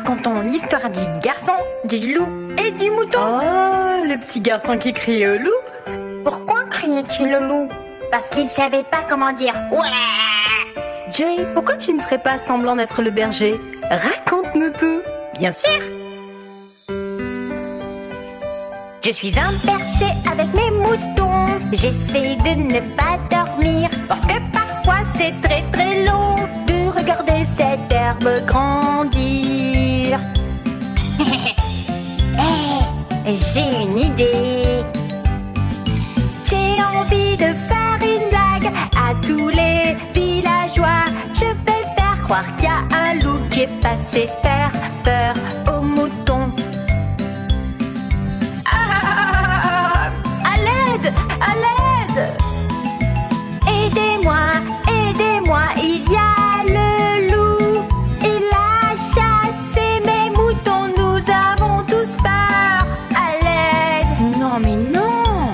Racontons l'histoire du garçon, du loup et du mouton. Oh, le petit garçon qui crie au loup. Pourquoi criait-il le loup? Parce qu'il savait pas comment dire ouais. Jay, pourquoi tu ne ferais pas semblant d'être le berger? Raconte-nous tout. Bien sûr. Je suis un berger avec mes moutons. J'essaie de ne pas dormir parce que parfois c'est très très long de regarder cette herbe grandir. Hey, j'ai une idée. J'ai envie de faire une blague à tous les villageois. Je vais faire croire qu'il y a un loup qui est passé faire peur aux moutons. À l'aide! À l'aide! Aidez-moi, aidez-moi, il y a le loup. Il a chassé mes moutons, nous avons tous peur. À l'aide! Non mais non.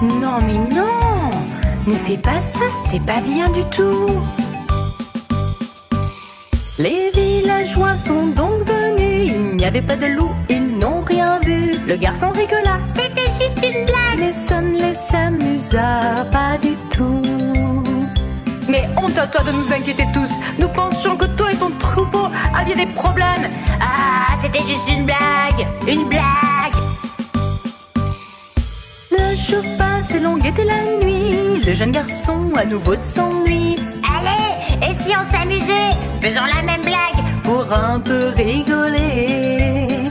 Non mais non. Ne fais pas ça, c'est pas bien du tout. Les villageois sont donc venus. Il n'y avait pas de loup, ils n'ont rien vu. Le garçon rigola. C'était juste une blague. Mais ça ne les amusa pas du tout. Mais honte à toi de nous inquiéter tous. Nous pensions que toi et ton troupeau aviez des problèmes. Ah, c'était juste une blague. Une blague. Le jour passe et l'on guettait la nuit. Le jeune garçon à nouveau s'ennuie. Allez, et si on s'amusait? Faisons la même blague. Pour un peu rigoler.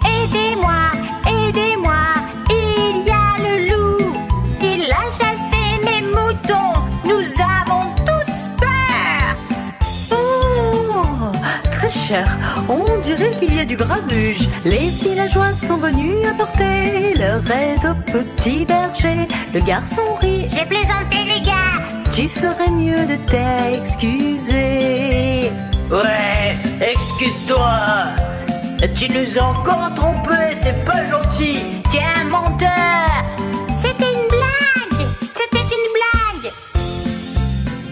Aidez-moi, aidez-moi, il y a le loup. Il a chassé mes moutons. Nous avons tous peur. Oh, très cher. On dirait qu'il y a du grabuge. Les villageois sont venus apporter leur aide au petit berger. Le garçon rit. J'ai plaisanté, les gars. Tu ferais mieux de t'excuser. Ouais, excuse-toi. Tu nous as encore trompés, c'est pas gentil. Tu es un menteur. C'était une blague. C'était une blague.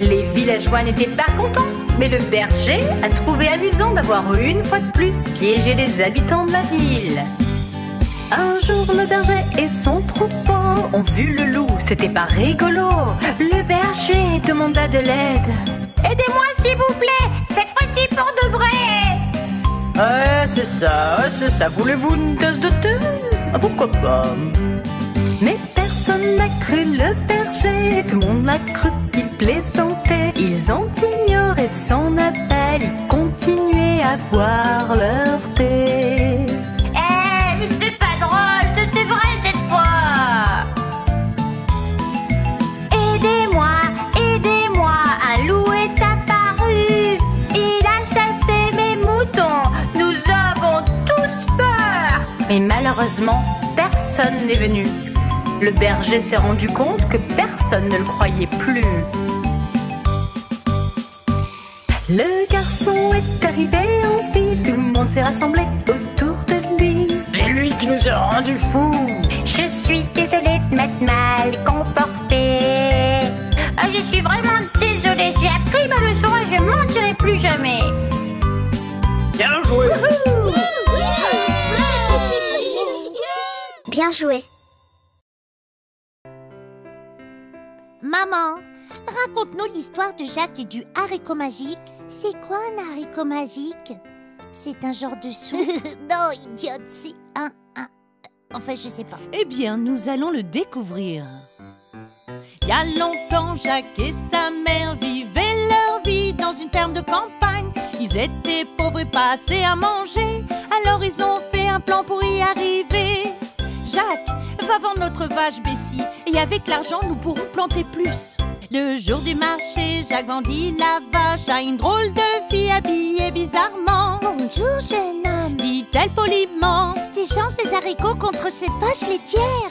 Les villageois n'étaient pas contents, mais le berger a trouvé amusant d'avoir une fois de plus piégé les habitants de la ville. Un jour, le berger et son troupeau ont vu le loup, c'était pas rigolo. Le berger demanda de l'aide. Aidez-moi, s'il vous plaît. Cette fois-ci pour de vrai. Ouais, c'est ça. Voulez-vous une tasse de thé? Ah, pourquoi pas? Mais personne n'a cru le berger, tout le monde l'a cru qu'il plaisantait. Ils ont ignoré son appel, ils continuaient à boire leur thé. C'était pas drôle, c'était vrai cette fois. Aidez-moi, aidez-moi, un loup est apparu. Il a chassé mes moutons, nous avons tous peur. Mais malheureusement, personne n'est venu. Le berger s'est rendu compte que personne ne le croyait plus. Le garçon est arrivé en ville, tout le monde s'est rassemblé autour de lui. C'est lui qui nous a rendus fous. Je suis désolée de m'être mal comportée. Ah, je suis vraiment désolée, j'ai appris ma leçon et je mentirai plus jamais. Bien joué. Bien joué. Maman, raconte-nous l'histoire de Jacques et du haricot magique. C'est quoi un haricot magique? C'est un genre de soupe? Non, idiote, c'est un... Enfin, je sais pas. Eh bien, nous allons le découvrir. Il y a longtemps, Jacques et sa mère vivaient leur vie dans une ferme de campagne. Ils étaient pauvres et pas assez à manger. Alors ils ont fait un plan pour y arriver. Jacques, va vendre notre vache Bessie et avec l'argent, nous pourrons planter plus. Le jour du marché, Jacques vendit la vache à une drôle de fille habillée bizarrement. Bonjour, jeune homme, dit-elle poliment. je t'échange des haricots contre cette vache laitière.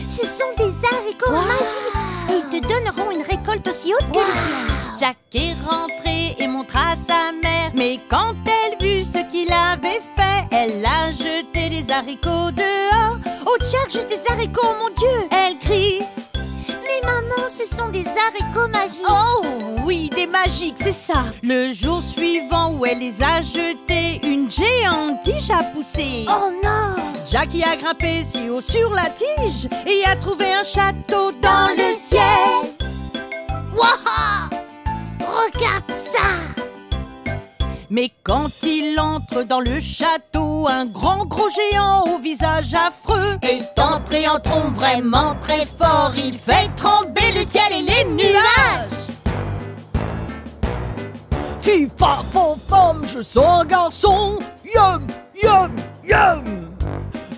Ce sont des haricots magiques et ils te donneront une récolte aussi haute que le ciel. Jacques est rentré et montra à sa mère. Mais quand elle vit ce qu'il avait fait, elle a jeté les haricots dehors. Oh, Jacques, juste des haricots, mon Dieu! Elle crie. Mais maman, ce sont des haricots magiques. Oh oui, des magiques, c'est ça. Le jour suivant où elle les a jetés, une géante tige a poussé. Oh non! Jack y a grimpé si haut sur la tige et a trouvé un château dans le ciel. Waouh! Regarde ça! Mais quand il entre dans le château, un grand gros géant au visage affreux est entré en trombe vraiment très fort. Il fait trembler le ciel et les nuages. Fille, femme, je sens un garçon. Yum, yum, yum.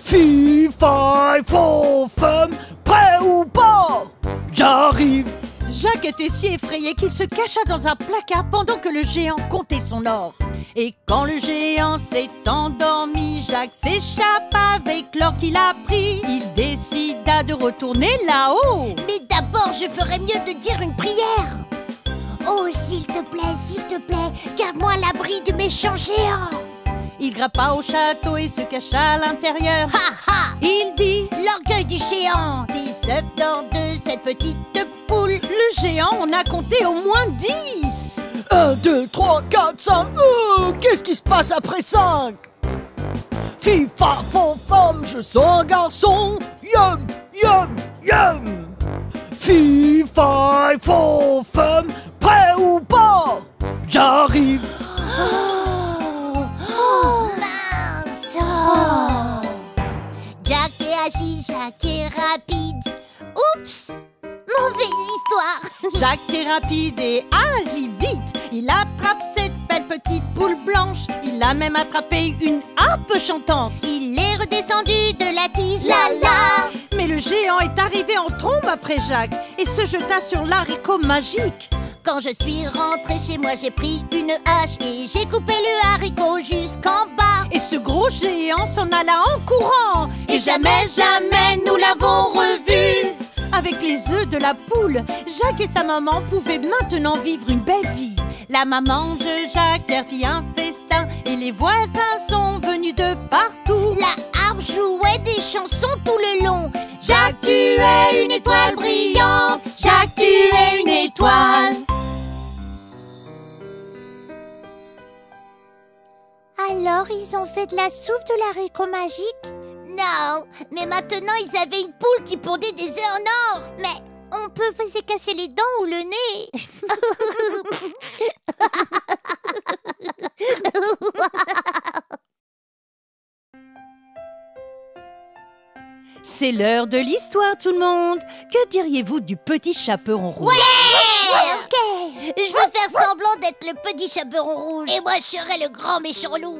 Fille, femme, prêt ou pas? J'arrive. Jacques était si effrayé qu'il se cacha dans un placard pendant que le géant comptait son or. Et quand le géant s'est endormi, Jacques s'échappe avec l'or qu'il a pris. Il décida de retourner là-haut. Mais d'abord, je ferais mieux de dire une prière. Oh, s'il te plaît, garde-moi à l'abri du méchant géant. Il grimpa au château et se cacha à l'intérieur. Ha ha! Il dit: L'orgueil du géant, des œufs d'or de cette petite poule. Le géant en a compté au moins 10. 1, 2, 3, 4, 5. Qu'est-ce qui se passe après 5? Fille, femme, je sens un garçon. Yum, yum, yum. Fille, femme, prêt ou pas? J'arrive. Mince! Oh. Jack est agile, Jack est rapide. Oups! Mauvaise histoire! Jacques est rapide et agit vite. Il attrape cette belle petite poule blanche. Il a même attrapé une harpe chantante. Il est redescendu de la tige, la la! Mais le géant est arrivé en trombe après Jacques et se jeta sur l'haricot magique. Quand je suis rentrée chez moi, j'ai pris une hache et j'ai coupé le haricot jusqu'en bas. Et ce gros géant s'en alla en courant. Et jamais nous l'avons revu. Avec les œufs de la poule, Jacques et sa maman pouvaient maintenant vivre une belle vie. La maman de Jacques leur fit un festin et les voisins sont venus de partout. La harpe jouait des chansons tout le long. Jacques, tu es une étoile brillante. Jacques, tu es une étoile. Alors, ils ont fait de la soupe de l'haricot magique? Non, mais maintenant, ils avaient une poule qui pondait des œufs en or. Mais on peut se casser les dents ou le nez. C'est l'heure de l'histoire, tout le monde. Que diriez-vous du petit chaperon rouge? Ouais, ok. Je veux faire semblant d'être le petit chaperon rouge. Et moi, je serai le grand méchant loup.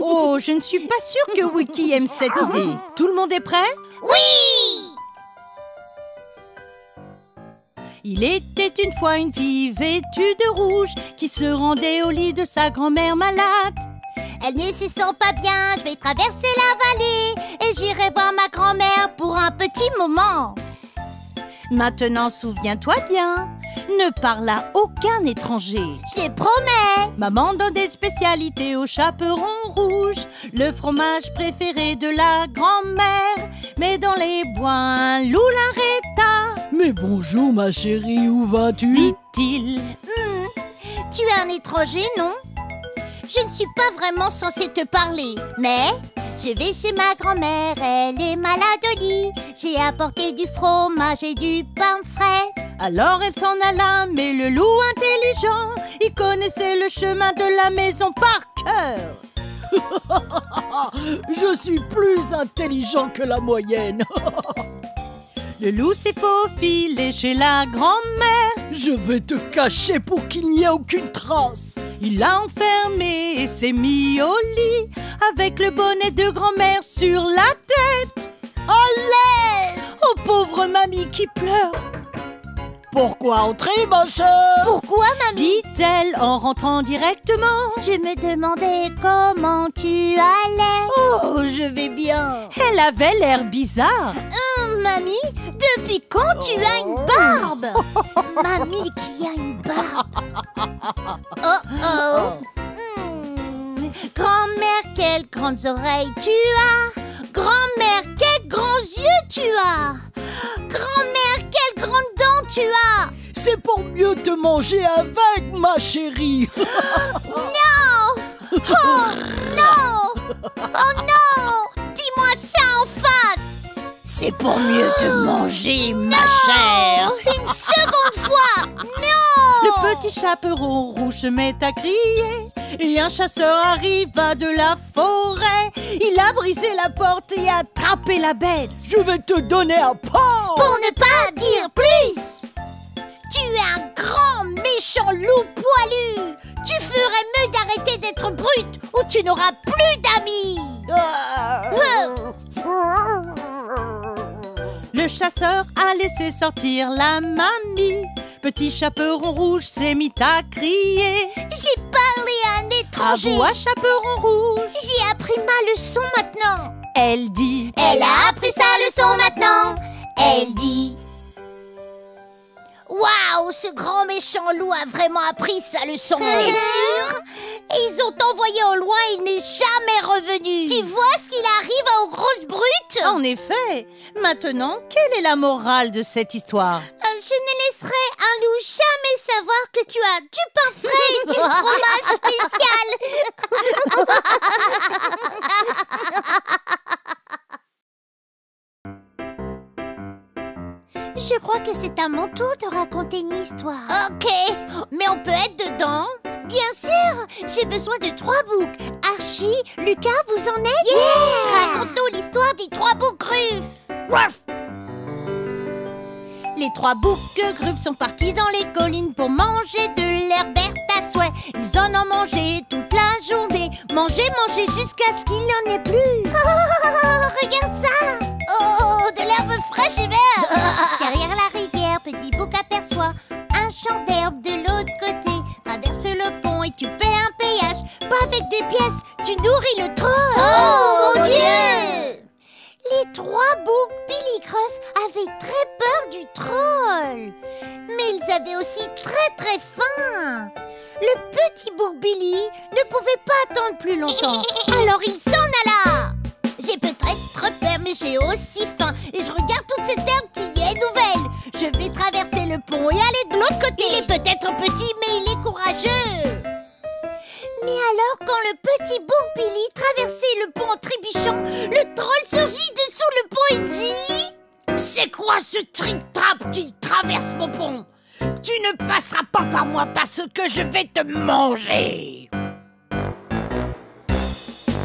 Oh, je ne suis pas sûre que Wiki aime cette idée. Tout le monde est prêt? Oui! Il était une fois une fille vêtue de rouge qui se rendait au lit de sa grand-mère malade. Elle ne se sent pas bien, je vais traverser la vallée et j'irai voir ma grand-mère pour un petit moment. Maintenant, souviens-toi bien, ne parle à aucun étranger. Je le promets. Maman donne des spécialités au chaperon rouge, le fromage préféré de la grand-mère. Mais dans les bois, un loup l'arrêta. Mais bonjour ma chérie, où vas-tu? Dit-il. Tu es un étranger, non? Je ne suis pas vraiment censée te parler, mais je vais chez ma grand-mère, elle est malade au lit. J'ai apporté du fromage et du pain frais. Alors elle s'en alla, mais le loup intelligent, il connaissait le chemin de la maison par cœur. Je suis plus intelligent que la moyenne. Le loup s'est faufilé chez la grand-mère. Je vais te cacher pour qu'il n'y ait aucune trace. Il l'a enfermé et s'est mis au lit avec le bonnet de grand-mère sur la tête. Allez! Oh pauvre mamie qui pleure. Pourquoi entrer ma chère? Pourquoi, mamie? Dit-elle en rentrant directement. Je me demandais comment tu allais. Oh, je vais bien. Elle avait l'air bizarre. Mamie, depuis quand tu as une barbe? Mamie qui a une barbe. Oh. Grand-mère, quelles grandes oreilles tu as. Grand-mère, quels grands yeux tu as. Grand-mère, quelles grandes dents tu as? C'est pour mieux te manger avec, ma chérie. Non! Oh non! Oh non! Dis-moi ça en face! C'est pour mieux te manger, ma chère. Une seconde fois! Non! Le petit chaperon rouge se met à crier et un chasseur arriva de la forêt. Il a brisé la porte et attrapé la bête. Je vais te donner un pain. Pour ne pas dire plus! Tu es un grand méchant loup poilu! Tu ferais mieux d'arrêter d'être brute ou tu n'auras plus d'amis! Le chasseur a laissé sortir la mamie. Petit chaperon rouge s'est mis à crier. J'ai parlé à un étranger! À vous, à chaperon rouge. J'ai appris ma leçon maintenant! Elle dit. Elle a appris sa leçon maintenant! Elle dit. Waouh, ce grand méchant loup a vraiment appris sa leçon! C'est sûr! Et ils ont envoyé au loin, il n'est jamais revenu! Tu vois ce qu'il arrive aux grosses brutes? En effet. Maintenant, quelle est la morale de cette histoire? Je ne laisserai un loup jamais savoir que tu as du pain frais et du fromage spécial! Je crois que c'est à mon tour de raconter une histoire. Ok, mais on peut être dedans? Bien sûr, j'ai besoin de 3 boucs. Archie, Lucas, vous en êtes? Yeah! Raconte-nous l'histoire des 3 boucs gruffes. Ruff! Les 3 boucs gruffes sont partis dans les collines pour manger de l'herbe verte à souhait. Ils en ont mangé toute la journée. Manger, manger jusqu'à ce qu'il n'y en ait plus. Regarde ça! Oh, de l'herbe fraîche et verte! Derrière la rivière, petit bouc aperçoit un champ d'herbe de l'autre côté. Traverse le pont et tu paies un péage. Pas avec des pièces, tu nourris le troll. Oh mon Dieu! Les 3 boucs Billy Gruff avaient très peur du troll. Mais ils avaient aussi très faim. Le petit bouc Billy ne pouvait pas attendre plus longtemps. Alors il s'en alla. J'ai peut-être peur, mais j'ai aussi faim. Et je regarde toute cette herbe qui est nouvelle. Je vais traverser le pont et aller de l'autre côté. Il est peut-être petit, mais il est courageux. Mais alors, quand le petit bouc Billy traversait le pont en trébuchant, le troll surgit dessous le pont et dit... C'est quoi ce trick-trap qui traverse mon pont? Tu ne passeras pas par moi parce que je vais te manger.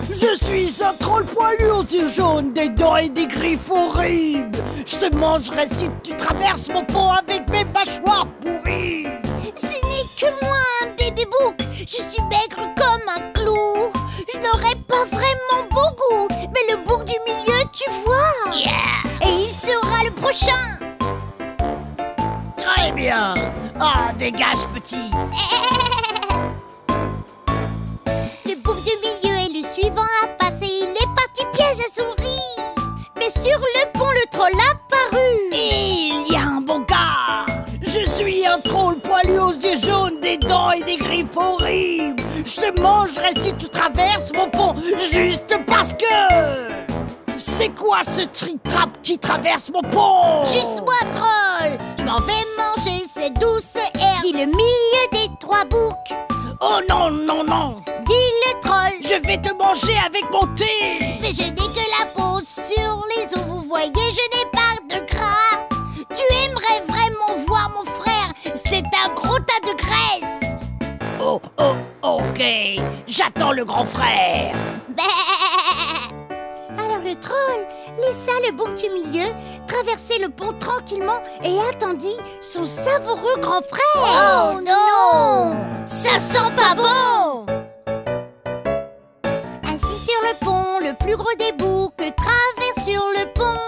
Je suis un troll poilu aux yeux jaunes, des dents et des griffes horribles. Je te mangerai si tu traverses mon pont avec mes mâchoires pourries. Ce n'est que moi, un bébé bouc. Je suis maigre comme un clou. Je n'aurai pas vraiment bon goût. Mais le bouc du milieu, tu vois. Yeah! Et il sera le prochain. Très bien. Ah, dégage, petit. Le bouc du milieu est le suivant à passer. Il est parti piège à souris. Mais sur le pont, le troll a paru. Il y a un bon gars. Je suis un troll poilu aux yeux jaunes, des dents et des griffes horribles. Je te mangerai si tu traverses mon pont, juste parce que... C'est quoi ce trick-trap qui traverse mon pont? Juste moi, troll. Je m'en vais manger ces douces herbes. Dis le milieu des 3 boucs. Oh non, non, non. Dis le troll. Je vais te manger avec mon thé. Mais je n'ai que la peau sur les os. Vous voyez, je n'ai pas de gras. Tu aimerais vraiment voir mon frère. C'est un gros tas de graisse. Oh, ok. J'attends le grand frère. Alors le troll laissa le bouc du milieu traverser le pont tranquillement et attendit son savoureux grand frère. Oh non! Ça sent pas bon! Assis sur le pont, le plus gros des boucs traverse sur le pont.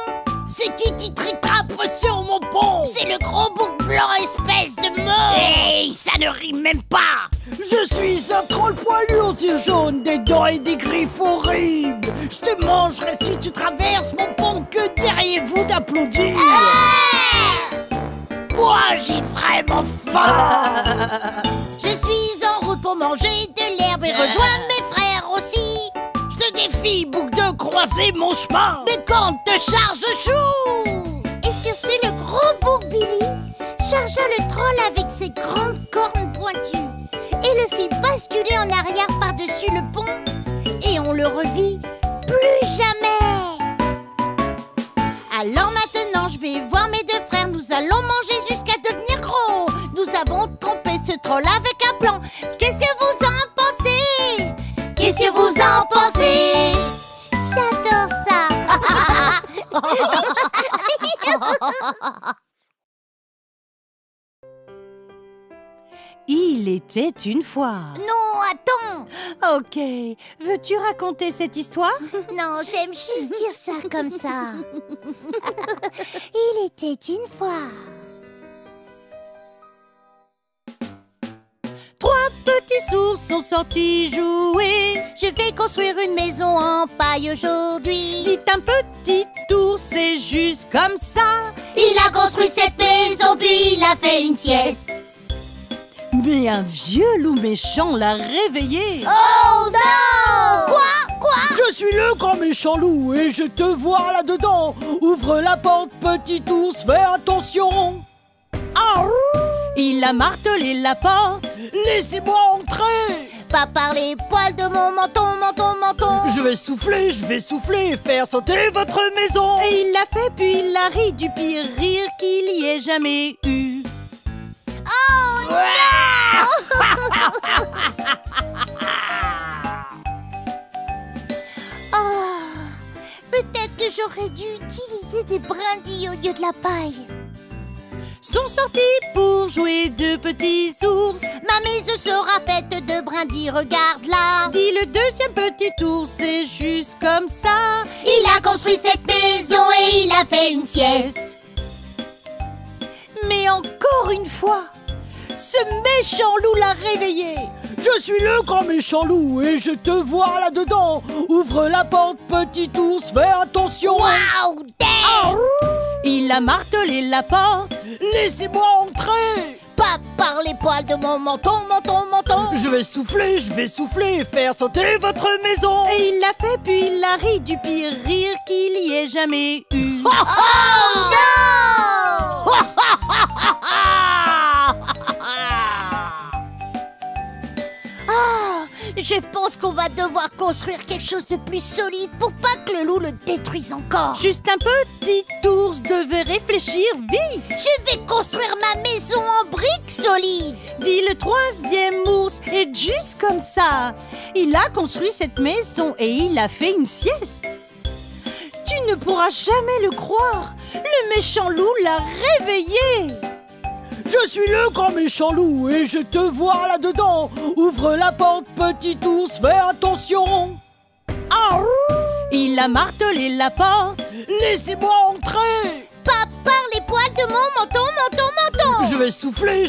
C'est qui trick-trappe sur mon pont? C'est le gros bouc blanc, espèce de mort! Hey, ça ne rime même pas! Je suis un troll poilu aux yeux jaunes, des dents et des griffes horribles. Je te mangerai si tu traverses mon pont. Que diriez-vous d'applaudir? Moi, j'ai vraiment faim. Je suis en route pour manger de l'herbe et rejoindre mes frères aussi. Je te défie, bouc, de croiser mon chemin. Mais quand te charge chou! Et sur ce, le gros bouc Billy chargea le troll avec ses grandes cornes pointues et le fit basculer en arrière par-dessus le pont. Et on le revit plus jamais. Alors maintenant, je vais voir mes deux frères. Nous allons manger jusqu'à devenir gros. Nous avons trompé ce troll avec un plan. Qu'est-ce que vous en pensez? Qu'est-ce que vous en pensez? J'adore ça. Il était une fois. Non, attends. Ok, veux-tu raconter cette histoire? Non, j'aime juste dire ça comme ça. Il était une fois. 3 petits ours sont sortis jouer. Je vais construire une maison en paille aujourd'hui. Dit un petit ours, c'est juste comme ça. Il a construit cette maison, puis il a fait une sieste. Mais un vieux loup méchant l'a réveillé. Oh non! Quoi? Je suis le grand méchant loup et je te vois là-dedans. Ouvre la porte, petit ours, fais attention. Il a martelé la porte. Laissez-moi entrer. Pas par les poils de mon menton, menton. Je vais souffler, faire sauter votre maison. Et il l'a fait, puis il a ri du pire rire qu'il y ait jamais eu. Oh non! Oh, peut-être que j'aurais dû utiliser des brindilles au lieu de la paille. Sont sortis pour jouer 2 petits ours. Ma maison sera faite de brindilles, regarde là. Dit le deuxième petit ours, c'est juste comme ça. Il a construit cette maison et il a fait une sieste. Mais encore une fois, ce méchant loup l'a réveillé. Je suis le grand méchant loup et je te vois là-dedans. Ouvre la porte, petit ours, fais attention. Wow, damn! Il a martelé la porte. Laissez-moi entrer. Pas par les poils de mon menton. Je vais souffler, faire sauter votre maison. Et il l'a fait, puis il a ri du pire rire qu'il y ait jamais eu. Oh non! Je pense qu'on va devoir construire quelque chose de plus solide pour pas que le loup le détruise encore. Juste un petit ours devait réfléchir vite. Je vais construire ma maison en briques solides. Dit le troisième ours, et juste comme ça, il a construit cette maison et il a fait une sieste. Tu ne pourras jamais le croire, le méchant loup l'a réveillé. Je suis le grand méchant loup et je te vois là-dedans. Ouvre la porte, petit ours, fais attention. Il a martelé la porte. Laissez-moi entrer. Pas par les poils de mon menton. Je vais souffler,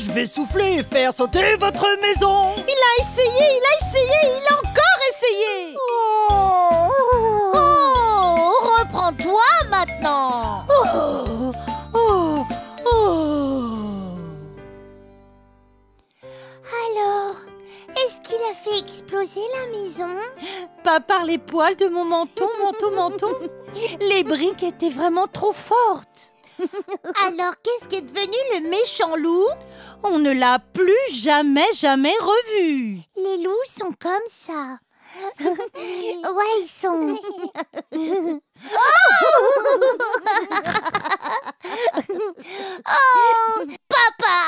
faire sauter votre maison. Il a essayé, il a encore essayé. Oh, reprends-toi maintenant. Alors, est-ce qu'il a fait exploser la maison? Pas par les poils de mon menton. Les briques étaient vraiment trop fortes. Alors, qu'est-ce qui est devenu le méchant loup? On ne l'a plus jamais revu. Les loups sont comme ça. Ouais, ils sont... Oh, papa!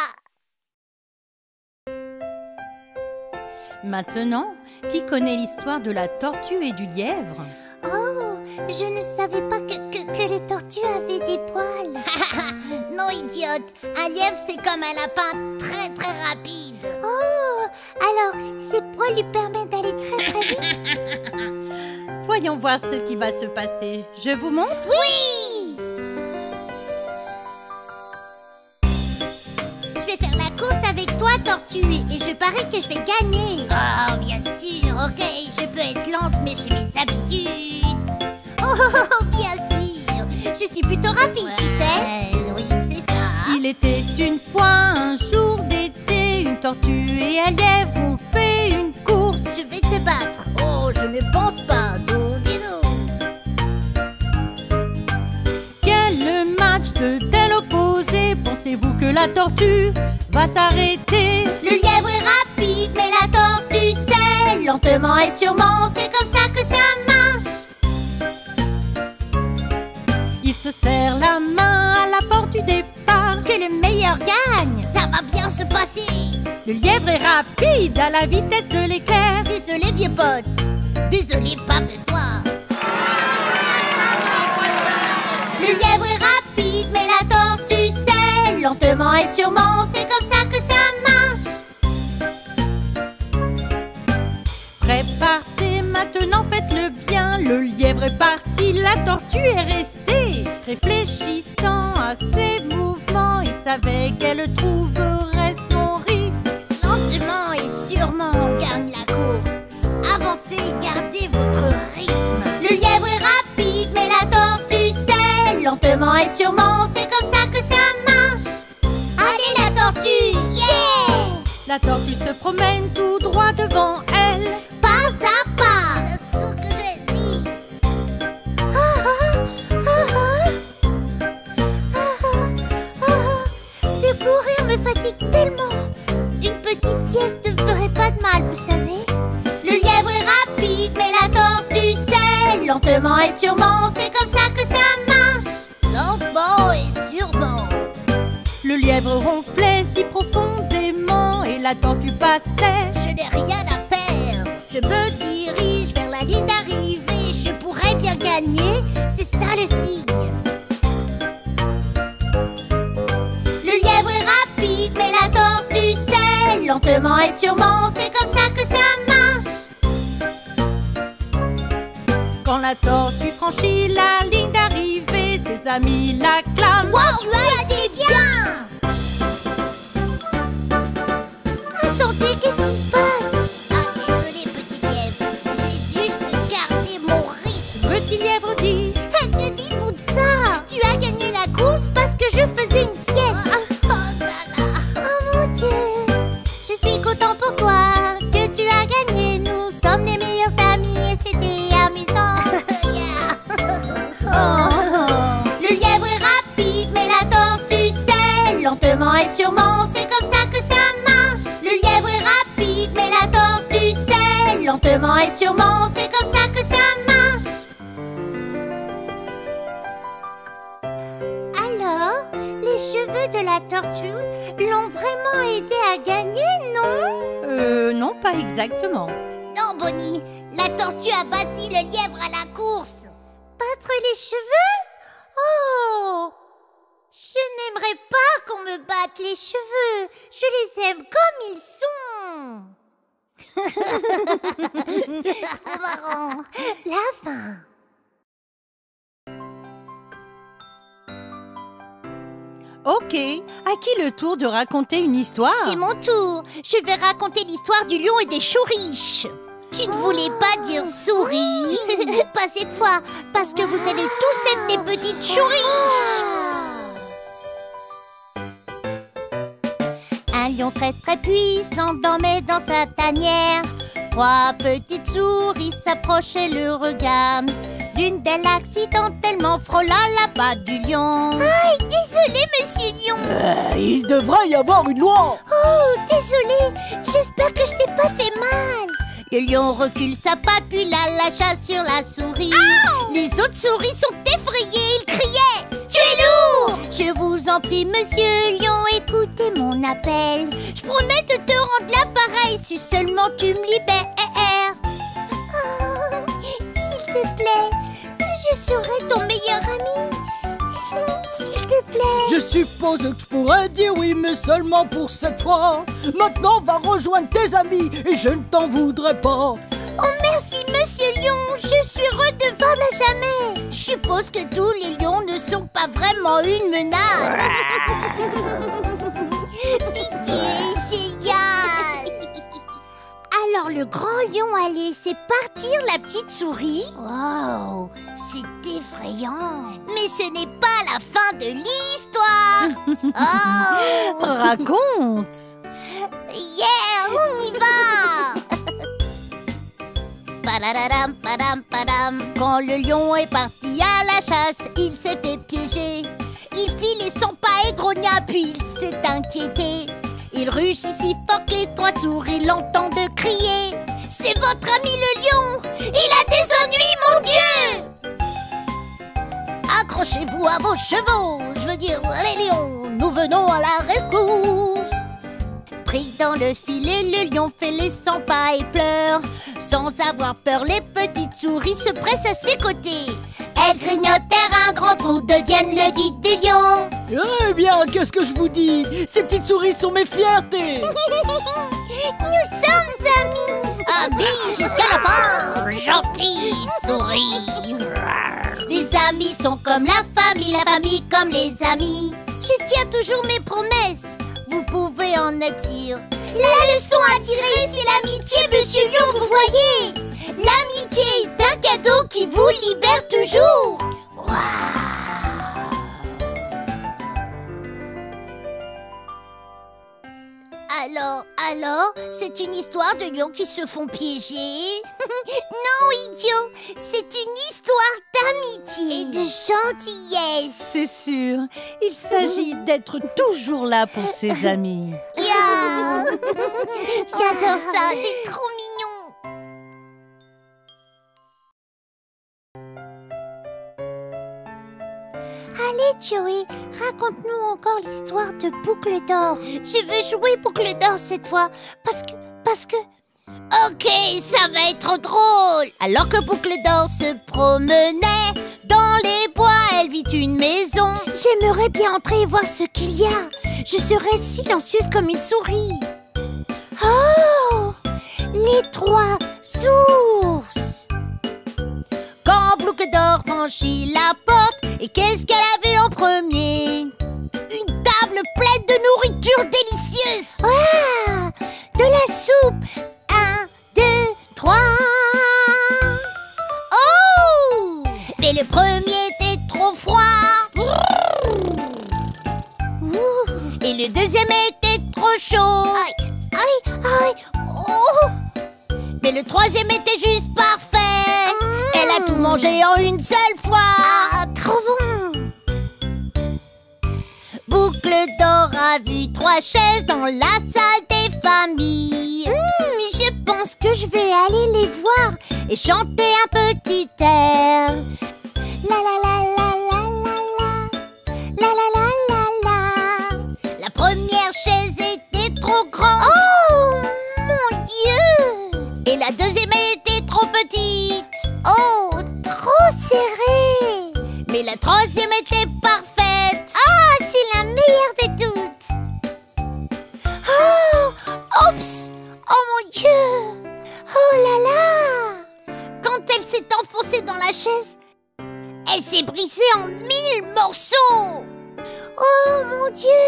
Maintenant, qui connaît l'histoire de la tortue et du lièvre? Oh, je ne savais pas que les tortues avaient des poils. Non, idiote. Un lièvre, c'est comme un lapin très rapide. Oh, alors ces poils lui permettent d'aller très vite. Voyons voir ce qui va se passer. Je vous montre? Oui! Je vais faire la course avec toi, tortue, et je parie que je vais gagner. Ah, bien sûr, ok, je peux être lente, mais j'ai mes habitudes. Oh, bien sûr, je suis plutôt rapide, tu sais. Oui, c'est ça. Il était une fois un jour d'été, une tortue et un lièvre ont fait une course. Je vais te battre. Oh, je ne pense pas, Quel match de tel opposé pour pensez-vous que la tortue va s'arrêter? Le lièvre est rapide, mais la tortue c'est lentement et sûrement, c'est comme ça que ça marche. Il se serre la main à la porte du départ. Que le meilleur gagne, ça va bien se passer. Le lièvre est rapide à la vitesse de l'éclair. Désolé vieux pote, désolé pas besoin. Le lièvre est rapide, mais la tortue c'est lentement et sûrement, c'est comme ça que ça marche. Préparez maintenant, faites-le bien. Le lièvre est parti, la tortue est restée. Réfléchissant à ses mouvements, il savait qu'elle trouverait son rythme. Lentement et sûrement on gagne la course. Avancez, gardez votre rythme. Le lièvre est rapide, mais la tortue c'est lentement et sûrement, c'est comme ça que ça marche. Allez la tortue, yeah! La tortue se promène tout droit devant elle. Pas à pas, c'est ce que j'ai dit. De courir me fatigue tellement. Une petite sieste ne ferait pas de mal, vous savez. Le lièvre est rapide, mais la tortue c'est lentement et sûrement, c'est comme ça que ça marche. Lentement et sûrement. Le lièvre ronflait si profondément et la tortue passait. Je n'ai rien à perdre. Je me dirige vers la ligne d'arrivée. Je pourrais bien gagner, c'est ça le signe. Le lièvre est rapide, mais la tortue c'est lentement et sûrement, c'est comme ça que ça marche. Quand la tortue franchit la ligne d'arrivée, ses amis l'acclament. Wow, tu as été bien! Attendez, qu'est-ce qui se passe? Ah, désolé, petit lièvre. J'ai juste gardé mon rythme. Petit lièvre dit: Que dites-vous de ça? Tu as gagné la course parce que je faisais une sieste. Oh là là. Oh mon Dieu. Je suis content pour toi que tu as gagné. Nous sommes les meilleurs amis et c'était amusant. Yeah. Le lièvre est rapide, mais la tortue c'est lentement et sûrement, c'est comme ça que ça marche. Le lièvre est rapide, mais la tortue c'est lentement et sûrement, c'est comme ça que ça marche. Alors, les cheveux de la tortue l'ont vraiment aidé à gagner, non? Non, pas exactement. Non, Bonnie, la tortue a battu le lièvre à la course. Battre les cheveux? Oh! Je n'aimerais pas qu'on me batte les cheveux. Je les aime comme ils sont. Trop marrant. La fin. Ok, à qui le tour de raconter une histoire? C'est mon tour. Je vais raconter l'histoire du lion et des choux riches. Tu ne voulais pas dire souris? Pas cette fois, parce que vous allez tous être des petites choux riches. Un lion très très puissant dormait dans sa tanière. 3 petites souris s'approchaient le regard. L'une d'elles accidentellement frôla la patte du lion. Aïe, désolé monsieur lion. Il devrait y avoir une loi. Oh, désolé, j'espère que je t'ai pas fait mal. Le lion recule sa patte puis la lâcha sur la souris. Les autres souris sont effrayées, ils criaient: tu es lourd! Je vous en prie monsieur lion, écoutez mon appel. Je promets de te rendre l'appareil si seulement tu me libères. Oh, s'il te plaît, je serai ton meilleur ami. S'il te plaît. Je suppose que je pourrais dire oui, mais seulement pour cette fois. Maintenant, va rejoindre tes amis et je ne t'en voudrais pas. Oh merci monsieur lion, je suis redevable à jamais. Je suppose que tous les lions ne sont pas vraiment une menace. Tu es génial. Alors le grand lion a laissé partir la petite souris. Wow, c'est effrayant. Mais ce n'est pas la fin de l'histoire. Oh, Raconte. yeah, on y va. Padadadam, padam, padam. Quand le lion est parti à la chasse, il s'est fait piéger. Il fit les 100 pas et grogna Puis il s'est inquiété. Il rugit si fort que les 3 souris l'entendent crier. C'est votre ami le lion. Il a des ennuis, mon Dieu. Accrochez-vous à vos chevaux. Je veux dire les lions. Nous venons à la rescousse. Pris dans le filet, le lion fait les 100 pas et pleure. Sans avoir peur, les petites souris se pressent à ses côtés. Elles grignotèrent un grand trou, deviennent le guide du lion. Eh bien, qu'est-ce que je vous dis? Ces petites souris sont mes fiertés. Nous sommes amis. Amis jusqu'à la fin. Gentils souris. Les amis sont comme la famille comme les amis. Je tiens toujours mes promesses. Vous pouvez en être sûr. La leçon à tirer, c'est l'amitié, monsieur Lion, vous voyez. L'amitié est un cadeau qui vous libère toujours. Alors, c'est une histoire de lions qui se font piéger? Non, idiot, c'est une histoire d'amitié et de gentillesse. C'est sûr, il s'agit d'être toujours là pour ses amis. Yeah. J'adore ça, c'est trop mignon. Allez, Joey, raconte-nous encore l'histoire de Boucle d'Or. Je veux jouer Boucle d'Or cette fois, parce que... Ok, ça va être drôle. Alors que Boucle d'Or se promenait dans les bois, elle vit une maison. J'aimerais bien entrer et voir ce qu'il y a. Je serais silencieuse comme une souris. Oh, les 3 ours. Quand Boucle d'Or franchit la porte, et qu'est-ce qu'elle a vu en premier? Une table pleine de nourriture délicieuse. Ah, de la soupe. 1, 2, 3. Oh! Mais le premier était trop froid. Et le deuxième était trop chaud. Aïe. Oh! Mais le troisième était juste parfait. Elle a tout mangé en une seule fois. Ah, trop bon. Boucle d'Or a vu 3 chaises dans la salle des familles. Je pense que je vais aller les voir et chanter un petit air. La la la la la la la. La la la la la. La première chaise était trop grande. Oh mon Dieu! Et la deuxième était trop petite. Oh, trop serrée. Mais la troisième était parfaite. Ah, c'est la meilleure de toutes. Oh, oups. Oh mon Dieu. Oh là là. Quand elle s'est enfoncée dans la chaise, elle s'est brisée en 1000 morceaux. Oh mon Dieu.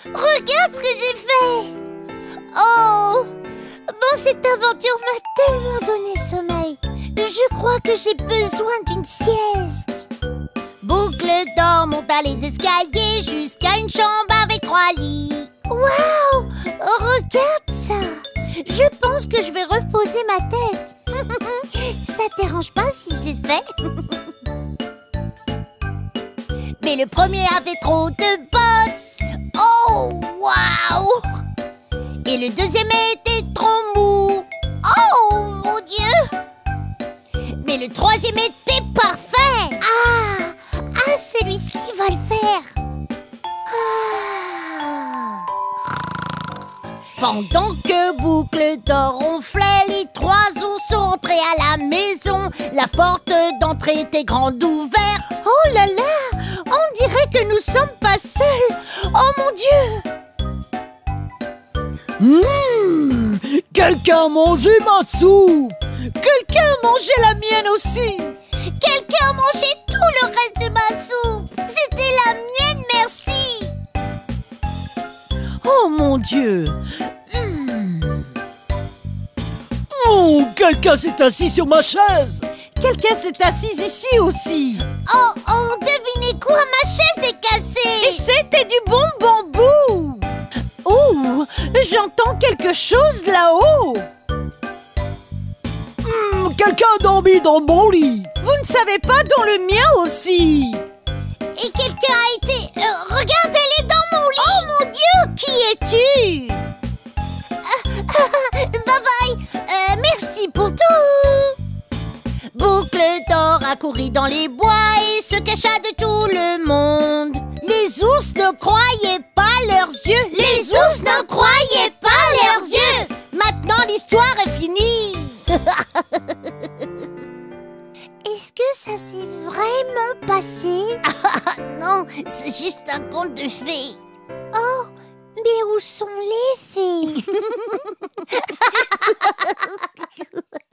Regarde ce que j'ai fait. Oh. Bon, cette aventure m'a tellement donné sommeil. Je crois que j'ai besoin d'une sieste. Boucle d'Or monta les escaliers jusqu'à une chambre avec 3 lits. Waouh! Regarde ça! Je pense que je vais reposer ma tête. Ça te dérange pas si je le fais? Mais le premier avait trop de bosses. Oh, waouh! Et le deuxième était trop mou. Oh, mon Dieu! Mais le troisième était parfait. Ah, celui-ci va le faire. Pendant que Boucle d'Or ronflait, les 3 ours sont entrés à la maison. La porte d'entrée était grande ouverte. Oh là là, on dirait que nous sommes pas seuls. Oh mon Dieu! Quelqu'un a mangé ma soupe. Quelqu'un a mangé la mienne aussi. Quelqu'un a mangé tout le reste de ma soupe. C'était la mienne, merci. Oh mon Dieu! Oh, quelqu'un s'est assis sur ma chaise. Quelqu'un s'est assis ici aussi. Oh, devinez quoi, ma chaise est cassée. Et c'était du bon bambou. Oh, j'entends quelque chose là-haut. Quelqu'un a dormi dans mon lit. Vous ne savez pas, dans le mien aussi. Et quelqu'un a été... regarde, elle est dans mon lit. Oh lapin courut dans les bois et se cacha de tout le monde. Les ours ne croyaient pas leurs yeux. Les ours ne croyaient pas leurs yeux. Maintenant l'histoire est finie. Est-ce que ça s'est vraiment passé? Non, c'est juste un conte de fées. Oh, mais où sont les fées?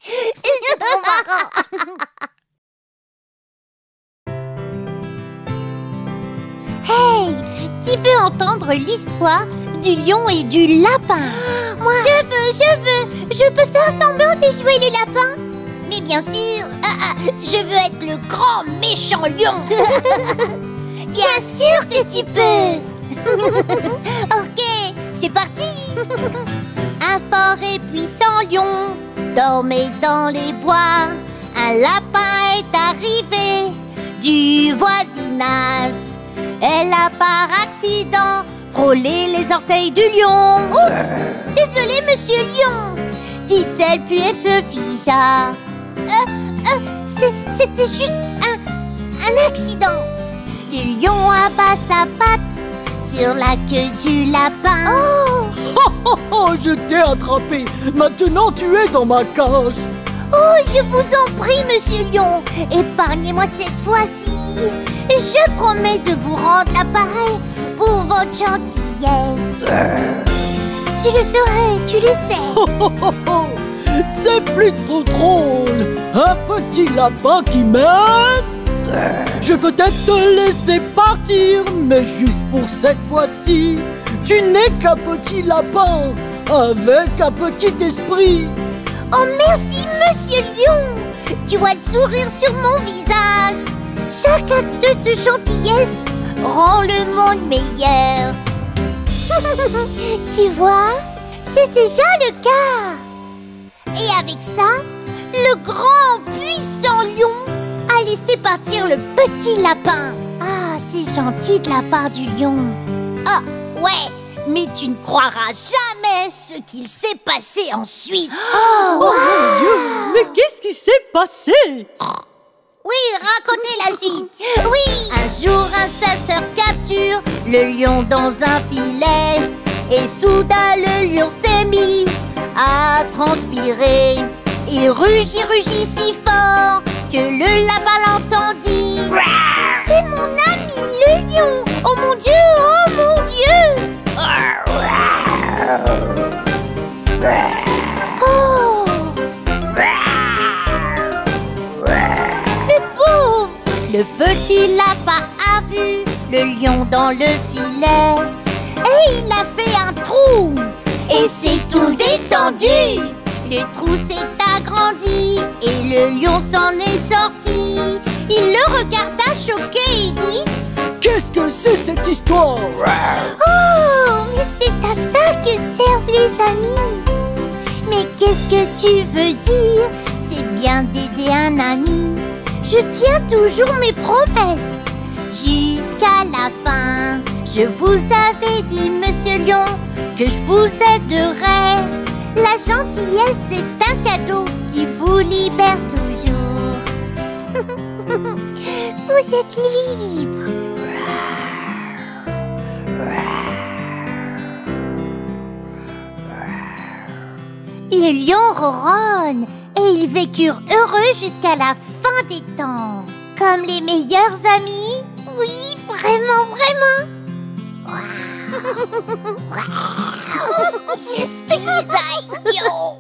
C'est trop marrant. Hey, qui veut entendre l'histoire du lion et du lapin? Moi. Je peux faire semblant de jouer le lapin. Mais bien sûr, je veux être le grand méchant lion. Bien sûr que tu peux. Ok, c'est parti. Un fort et puissant lion dormait dans les bois. Un lapin est arrivé du voisinage. Elle a par accident frôlé les orteils du lion. Oups, désolé monsieur lion, dit-elle puis elle se figea. C'était juste un accident. Le lion abat sa patte sur la queue du lapin. Oh, je t'ai attrapé. Maintenant, tu es dans ma cage. Oh, je vous en prie, monsieur lion, épargnez-moi cette fois-ci. Je promets de vous rendre l'appareil pour votre gentillesse. Je le ferai, tu le sais. C'est plutôt drôle. Un petit lapin qui m'aide. Je vais peut-être te laisser partir, mais juste pour cette fois-ci. Tu n'es qu'un petit lapin avec un petit esprit. Oh merci monsieur lion. Tu vois le sourire sur mon visage. Chaque acte de gentillesse rend le monde meilleur. Tu vois, c'est déjà le cas. Et avec ça, le grand puissant lion a laissé partir le petit lapin. Ah, c'est gentil de la part du lion. Ah, ouais, mais tu ne croiras jamais ce qu'il s'est passé ensuite. Oh mon Dieu, mais qu'est-ce qui s'est passé? Oui, racontez la suite. Oui. Un jour, un chasseur capture le lion dans un filet. Et soudain, le lion s'est mis à transpirer. Il rugit si fort que le lapin l'entendit. C'est mon ami le lion. Oh mon Dieu, oh mon Dieu. Oh. Le petit lapin a vu le lion dans le filet et il a fait un trou et c'est tout détendu. Le trou s'est agrandi et le lion s'en est sorti. Il le regarda choqué et dit: Qu'est-ce que c'est cette histoire? Oh, mais c'est à ça que servent les amis. Mais qu'est-ce que tu veux dire? C'est bien d'aider un ami. Je tiens toujours mes promesses. Jusqu'à la fin, je vous avais dit, monsieur lion, que je vous aiderai. La gentillesse est un cadeau qui vous libère toujours. Vous êtes libre. Les lions ronronnent et ils vécurent heureux jusqu'à la fin des temps. Comme les meilleurs amis. Oui, vraiment, vraiment. Je suis un lion.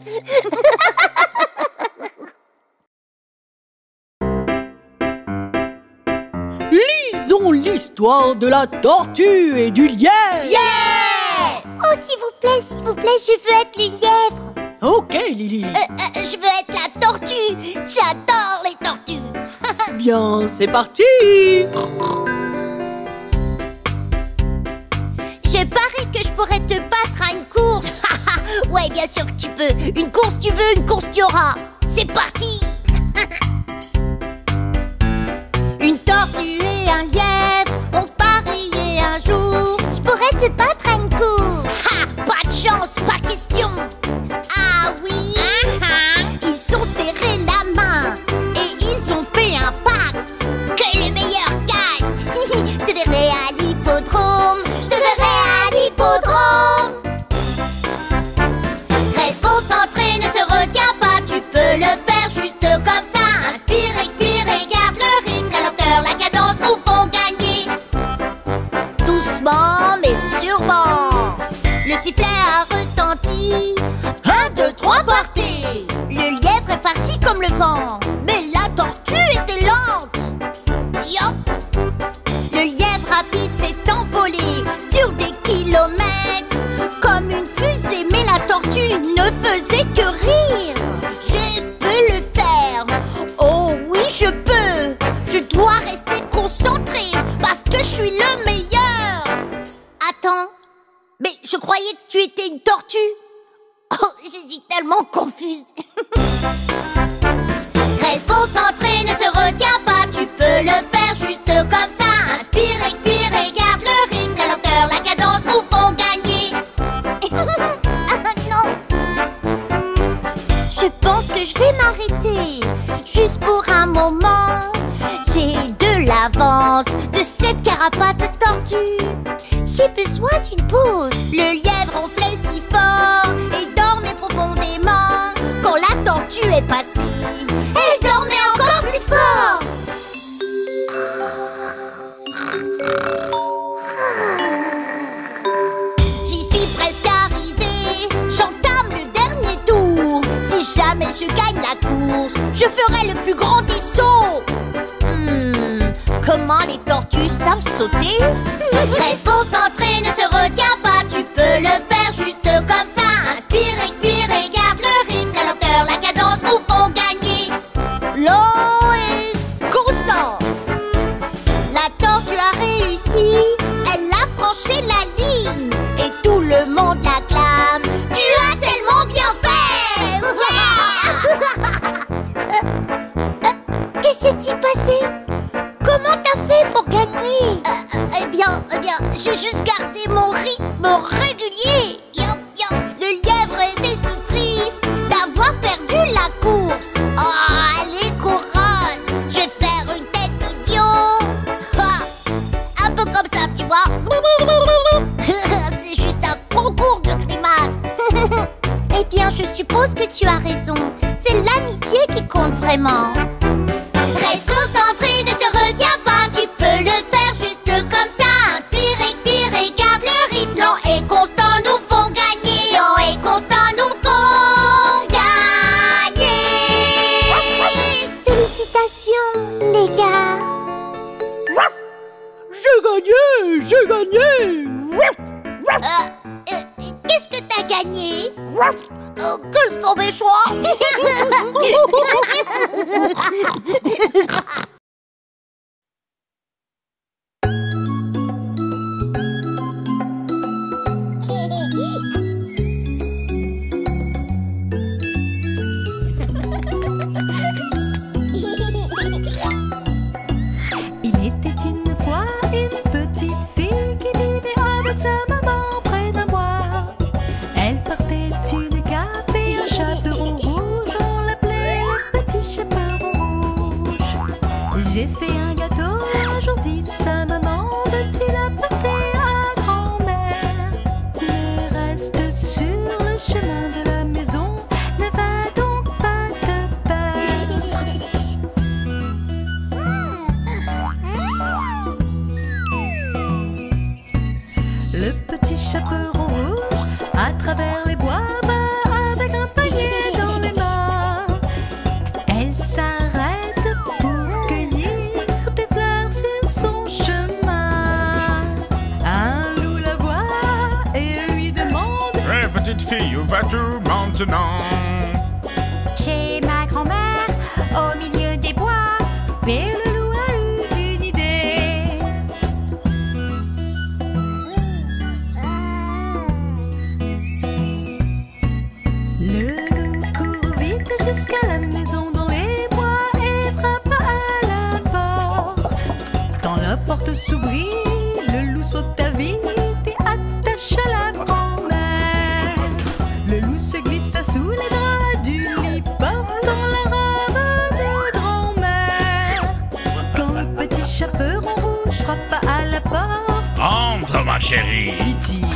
Lisons l'histoire de la tortue et du lièvre. Yeah! Oh, s'il vous plaît, je veux être le lièvre. Ok, Lily. Je veux être la tortue. J'adore les tortues. Bien, c'est parti. Je parie que je pourrais te battre à une course. Ouais, bien sûr que tu peux. Une course tu veux, une course tu auras. C'est parti. Une tortue et un lièvre ont parié un jour. Je pourrais te battre à une course. Ha! Pas de chance, pas question. Ah oui. Ils sont serrés la main et ils ont fait un pas. parti. 1, 2, 3, partez. Le lièvre est parti comme le vent, mais la tortue était lente. Yop. Le lièvre rapide s'est envolé sur des kilomètres comme une fusée, mais la tortue ne faisait que rire. Je peux le faire. Oh oui, je peux. Je dois rester concentré parce que je suis le meilleur. Attends, mais je croyais que tu étais une tortue. Oh, je suis tellement confuse. Reste concentré, ne te retiens pas. Tu peux le faire juste comme ça. Inspire, expire et garde le rythme. La lenteur, la cadence nous font gagner. Non. Je pense que je vais m'arrêter juste pour un moment. J'ai de l'avance de cette carapace de tortue. J'ai besoin d'une pause. Le lièvre ronflait si fort et dormait profondément. Quand la tortue est passée, elle dormait encore plus fort. J'y suis presque arrivée. J'entame le dernier tour. Si jamais je gagne la course, je ferai le plus grand des sauts. Comment les tortues savent sauter? Reste concentré, ne te retiens pas. Tu peux le faire juste comme ça. Inspire, expire et garde le rythme. La lenteur, la cadence nous font gagner. Lent et constant. La tortue a réussi. Elle a franchi la ligne et tout le monde l'acclame. Tu as tellement bien fait. Qu'est-ce qui s'est passé? Comment t'as fait pour gagner? Eh bien, j'ai juste gardé mon rythme régulier. Yop, yop. Le lièvre était si triste d'avoir perdu la course. Oh, allez, couronne. Je vais faire une tête d'idiot. Un peu comme ça, tu vois. C'est juste un concours de grimaces. Eh bien, je suppose que tu as raison. C'est l'amitié qui compte vraiment. Reste concentré, ne te retiens pas. Tu peux le faire juste comme ça. Inspire, expire et garde le rythme. Lent et constant nous font gagner. Lent et constant nous font gagner. Félicitations, les gars. J'ai gagné. Qu'est-ce que t'as gagné? Quels sont mes choix? Il était une fois une petite fille qui vivait avec sa maman près d'un bois. Elle portait une cape et un chaperon rouge. On l'appelait le petit chaperon rouge. J'ai fait un gâteau, un jour dit sa maman, veux-tu l'apporter à grand-mère? Le reste sur le chemin de la maison, ne va donc pas te perdre. Le petit chaperon rouge, à travers les bois, va avec un panier dans les mains. Elle s'arrête pour cueillir des fleurs sur son chemin. Un loup la voit et lui demande: Hé, petite fille, où vas-tu maintenant? chez ma grand-mère, au milieu des bois. Mais le loup a eu une idée. Le loup court vite jusqu'à la maison dans les bois et frappa à la porte. Quand la porte s'ouvrit, le loup sauta vite et attacha la grand-mère. Le loup se glissa sous les draps du lit, portant la robe de grand-mère. Quand le petit chaperon rouge frappa à la porte, Entre, ma chérie. dit-il: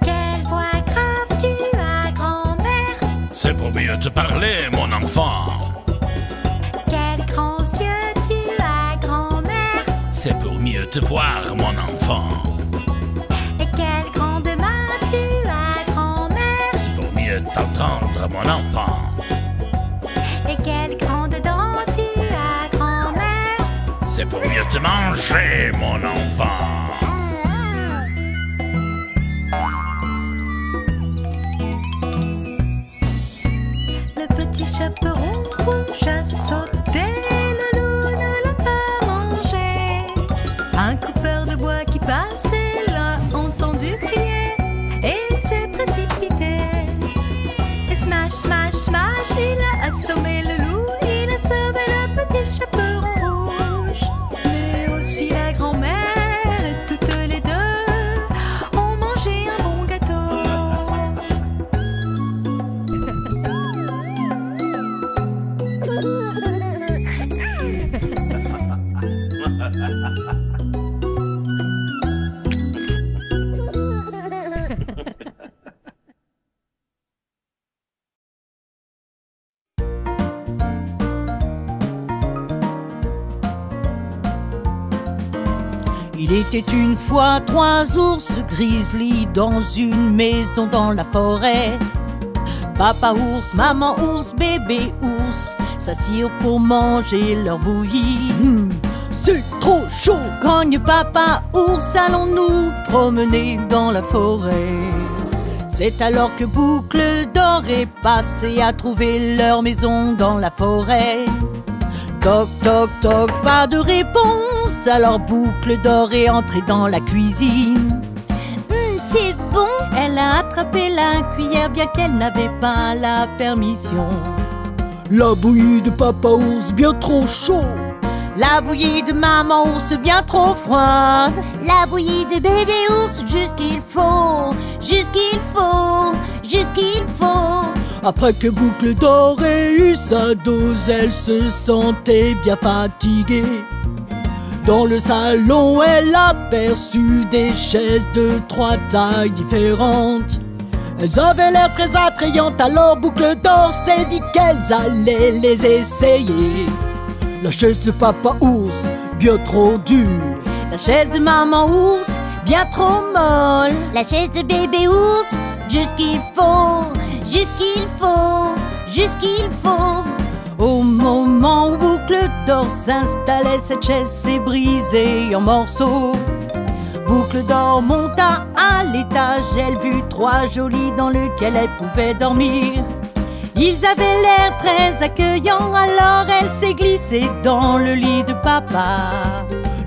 quelle voix grave tu as, grand-mère? C'est pour mieux te parler, mon enfant. Quels grands yeux tu as, grand-mère? C'est pour mieux te voir, mon enfant. Et quelle grande main tu as, grand-mère. C'est pour mieux t'entendre, mon enfant. Et quelle grande dent tu as, grand-mère. C'est pour mieux te manger, mon enfant. Le petit chaperon rouge a sauté, le loup ne l'a pas mangé. Un coupeur de bois qui passait l'a entendu crier et il s'est précipité. Et smash, smash, smash, il a assommé le loup, il a sauvé le petit chaperon rouge. Mais aussi la grand-mère et toutes les deux ont mangé un bon gâteau. Il était une fois 3 ours grizzly dans une maison dans la forêt. Papa ours, maman ours, bébé ours s'assirent pour manger leur bouillie. C'est trop chaud. Cogne papa ours, allons nous promener dans la forêt. C'est alors que Boucle d'Or est passé à trouver leur maison dans la forêt. Toc toc toc, pas de réponse. Alors Boucle d'Or est entrée dans la cuisine. C'est bon. Elle a attrapé la cuillère bien qu'elle n'avait pas la permission. La bouillie de papa ours bien trop chaud. La bouillie de maman ours bien trop froide. La bouillie de bébé ours, juste qu'il faut, juste qu'il faut, juste qu'il faut. Après que Boucle d'Or ait eu sa dose, elle se sentait bien fatiguée. Dans le salon, elle aperçut des chaises de 3 tailles différentes. Elles avaient l'air très attrayantes, alors Boucle d'Or s'est dit qu'elles allaient les essayer. La chaise de papa ours, bien trop dure. La chaise de maman ours, bien trop molle. La chaise de bébé ours, juste qu'il faut, juste qu'il faut, juste qu'il faut. Au moment où Boucle d'Or s'installait, cette chaise s'est brisée en morceaux. Boucle d'Or monta à l'étage, elle vit 3 jolis dans lequel elle pouvait dormir. Ils avaient l'air très accueillants, alors elle s'est glissée dans le lit de papa.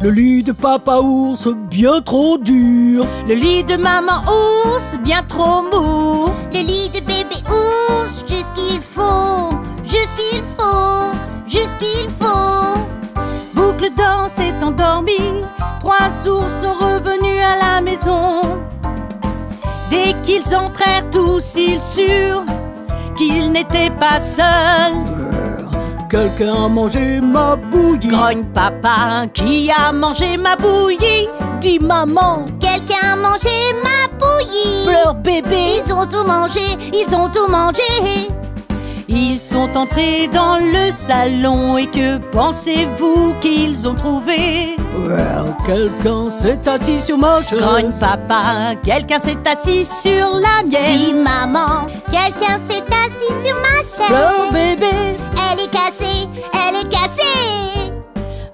Le lit de papa ours, bien trop dur. Le lit de maman ours, bien trop mou. Le lit de bébé ours, juste qu'il faut, juste qu'il faut, juste qu'il faut. Boucle d'Or s'est endormie, 3 ours sont revenus à la maison. Dès qu'ils entrèrent tous, ils surent qu'ils n'étaient pas seuls. Quelqu'un a mangé ma bouillie. Grogne papa, qui a mangé ma bouillie? Dit maman. Quelqu'un a mangé ma bouillie. Pleure bébé. Ils ont tout mangé, ils ont tout mangé. Ils sont entrés dans le salon et que pensez-vous qu'ils ont trouvé? Quelqu'un s'est assis sur ma chaise. Grogne papa, quelqu'un s'est assis sur la mienne. Dis maman, quelqu'un s'est assis sur ma chaise. Pleure bébé. Elle est cassée, elle est cassée.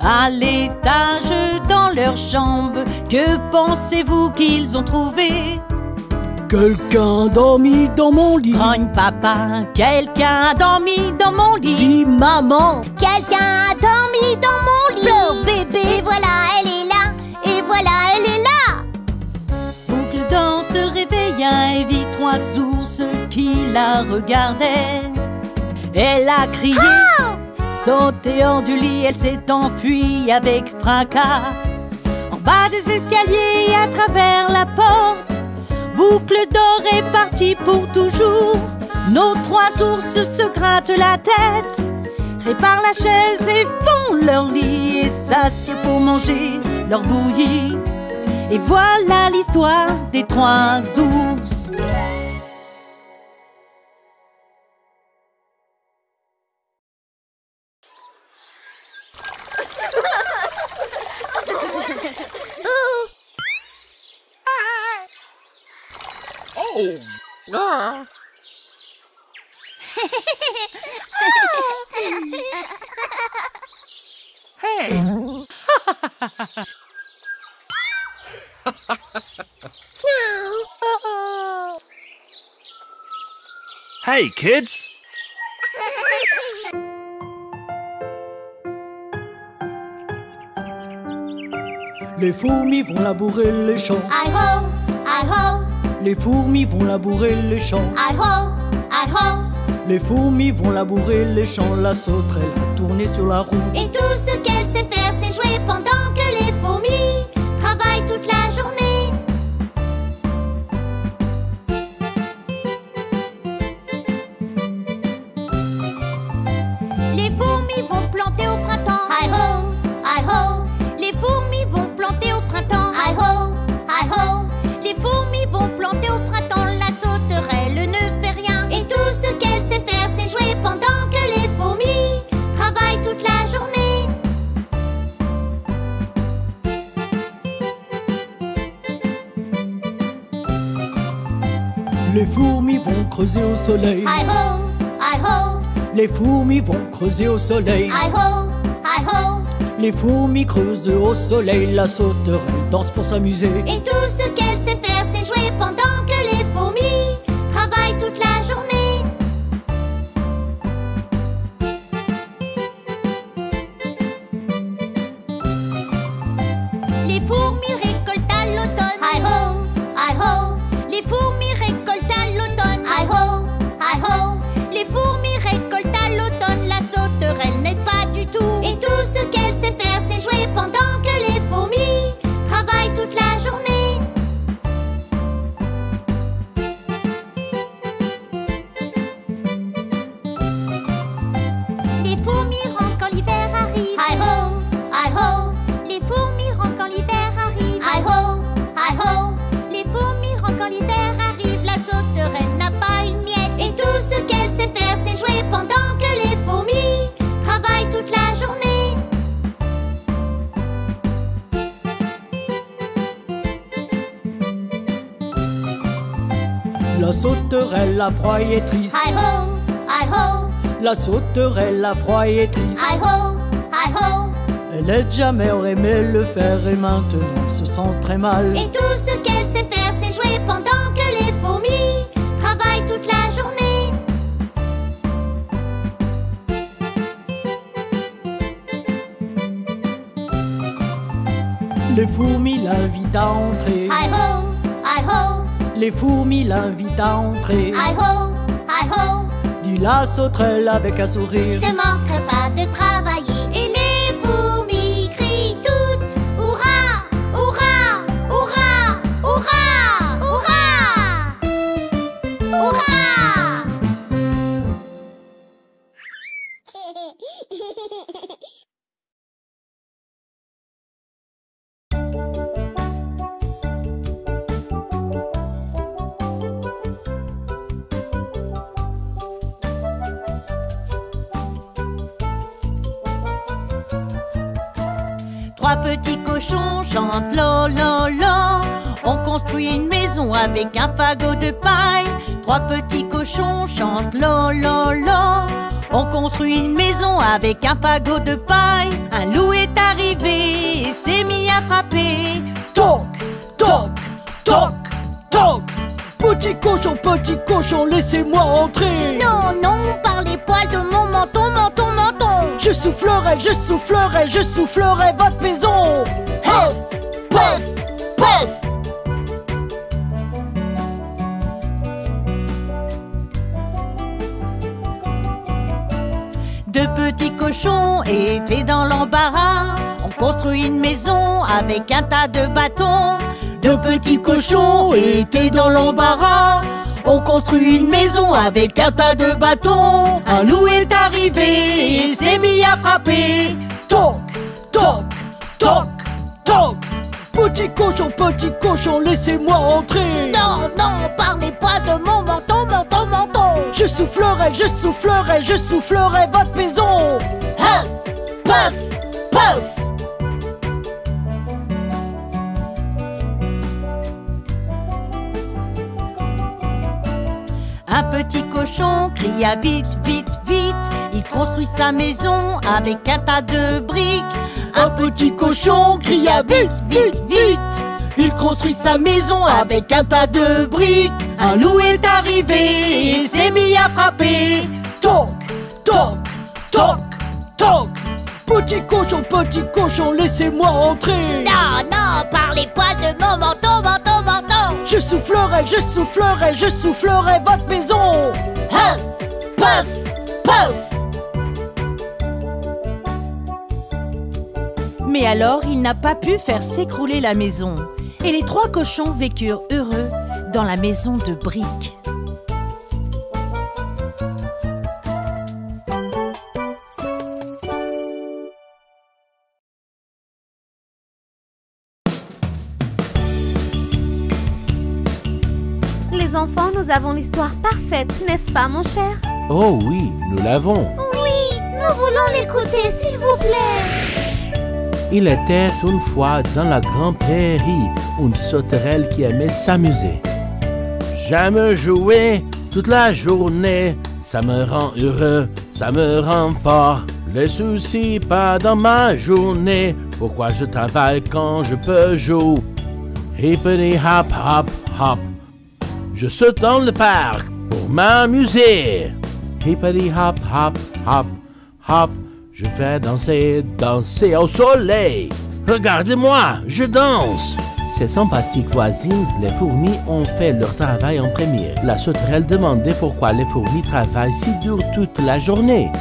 À l'étage dans leur chambre, que pensez-vous qu'ils ont trouvé? Quelqu'un a dormi dans mon lit. Grogne papa, quelqu'un a dormi dans mon lit. Dis maman, quelqu'un a dormi dans mon lit. Pleure bébé. Et voilà, elle est là, et voilà, elle est là. Boucle d'Or se réveilla et vit 3 ours qui la regardaient. Elle a crié, sauté hors du lit, elle s'est enfuie avec fracas. En bas des escaliers et à travers la porte, Boucle d'Or est partie pour toujours. Nos 3 ours se grattent la tête, réparent la chaise et font leur lit et s'assirent pour manger leur bouillie. Et voilà l'histoire des 3 ours. Oh! Ah. Hey! Hey, kids! Les fourmis vont labourer les champs. Hi-ho, hi-ho, Les fourmis vont labourer les champs. hi-ho, hi-ho. Les fourmis vont labourer les champs. La sauterelle va tourner sur la roue. Et tout ce qu'elle sait faire, c'est jouer pendant que les fourmis travaillent toute la journée. Les fourmis vont planter au printemps. Hi-ho, hi-ho. Les fourmis vont planter au printemps. Hi-ho, hi-ho. Les fourmis vont planter au printemps. La sauterelle ne fait rien. Et tout ce qu'elle sait faire, c'est jouer pendant que les fourmis travaillent toute la journée. Les fourmis vont creuser au soleil. Hi-ho, hi-ho. Les fourmis vont creuser au soleil. Hi-ho, hi-ho. Les fourmis creusent au soleil. La sauterelle danse pour s'amuser. Et tout ce qu'elle sait faire, c'est jouer pendant que les fourmis travaillent toute la journée. Les fourmis récoltent à l'automne. Hi-ho, hi-ho. Les fourmis récoltent à l'automne. Hi-ho, hi-ho. Les fourmis récoltent à l'automne. La sauterelle n'aide pas du tout. Et tout ce qu'elle sait faire, c'est jouer pendant que les fourmis travaillent toute la journée. Les fourmis rentrent quand l'hiver arrive. Hi-ho, hi-ho. Les fourmis rentrent quand l'hiver arrive. Hi-ho, hi-ho. Les fourmis rentrent quand l'hiver arrive. La sauterelle n'a pas une miette. Et tout ce qu'elle sait faire, c'est jouer pendant que les fourmis travaillent toute la journée. La sauterelle a froid et est triste. Hi-ho, hi-ho. La sauterelle a froid et est triste. Hi-ho, hi-ho. Elle aide jamais aurait aimé le faire et maintenant elle se sent très mal. Et tout ce qu'elle sait faire, c'est jouer pendant que les fourmis travaillent toute la journée. Les fourmis l'invitent à entrer. Hi-ho, hi-ho. Les fourmis l'invitent à entrer. Hi-ho, hi-ho. Dit la sauterelle avec un sourire. Ne manquerai pas de travailler. Et les fourmis crient toutes hurrah, hurrah, hurrah, hurrah, hurrah, hurrah. Trois petits cochons chantent lo lo lo. On construit une maison avec un fagot de paille. Trois petits cochons chantent lo lo lo. On construit une maison avec un fagot de paille. Un loup est arrivé et s'est mis à frapper. Toc, toc, toc, toc. Petit cochon, laissez-moi entrer. Non, non, par les poils de mon menton, menton, menton. Je soufflerai votre maison. Puff, puff, puff. Deux petits cochons étaient dans l'embarras. On construit une maison avec un tas de bâtons. Deux petits cochons étaient dans l'embarras. On construit une maison avec un tas de bâtons. Un loup est arrivé et s'est mis à frapper. Toc, toc, toc, toc. Petit cochon, laissez-moi entrer. Non, non, par les poils de mon menton, menton, menton. Je soufflerai votre maison. Puff, puff, puff. petit cochon cria vite, vite, vite. Il construit sa maison avec un tas de briques. Un petit cochon cria vite, vite, vite. Il construit sa maison avec un tas de briques. Un loup est arrivé et s'est mis à frapper. Toc, toc, toc, toc. Petit cochon, laissez-moi entrer. Non, non, parlez pas de mon menton, menton, menton. Je soufflerai votre maison. Huff, puff, puff. Mais alors, il n'a pas pu faire s'écrouler la maison. Et les 3 cochons vécurent heureux dans la maison de briques. Les enfants, nous avons l'histoire parfaite, n'est-ce pas, mon cher? Oh oui, nous l'avons. Oui, nous voulons l'écouter, s'il vous plaît. Il était une fois dans la grande prairie une sauterelle qui aimait s'amuser. J'aime jouer toute la journée, ça me rend heureux, ça me rend fort. Les soucis pas dans ma journée, pourquoi je travaille quand je peux jouer? Hippity hop hop hop, je saute dans le parc pour m'amuser. Hippity hop hop hop hop, je vais danser, danser au soleil. Regardez-moi, je danse. Ces sympathiques voisines, les fourmis, ont fait leur travail en premier. La sauterelle demandait pourquoi les fourmis travaillent si dur toute la journée.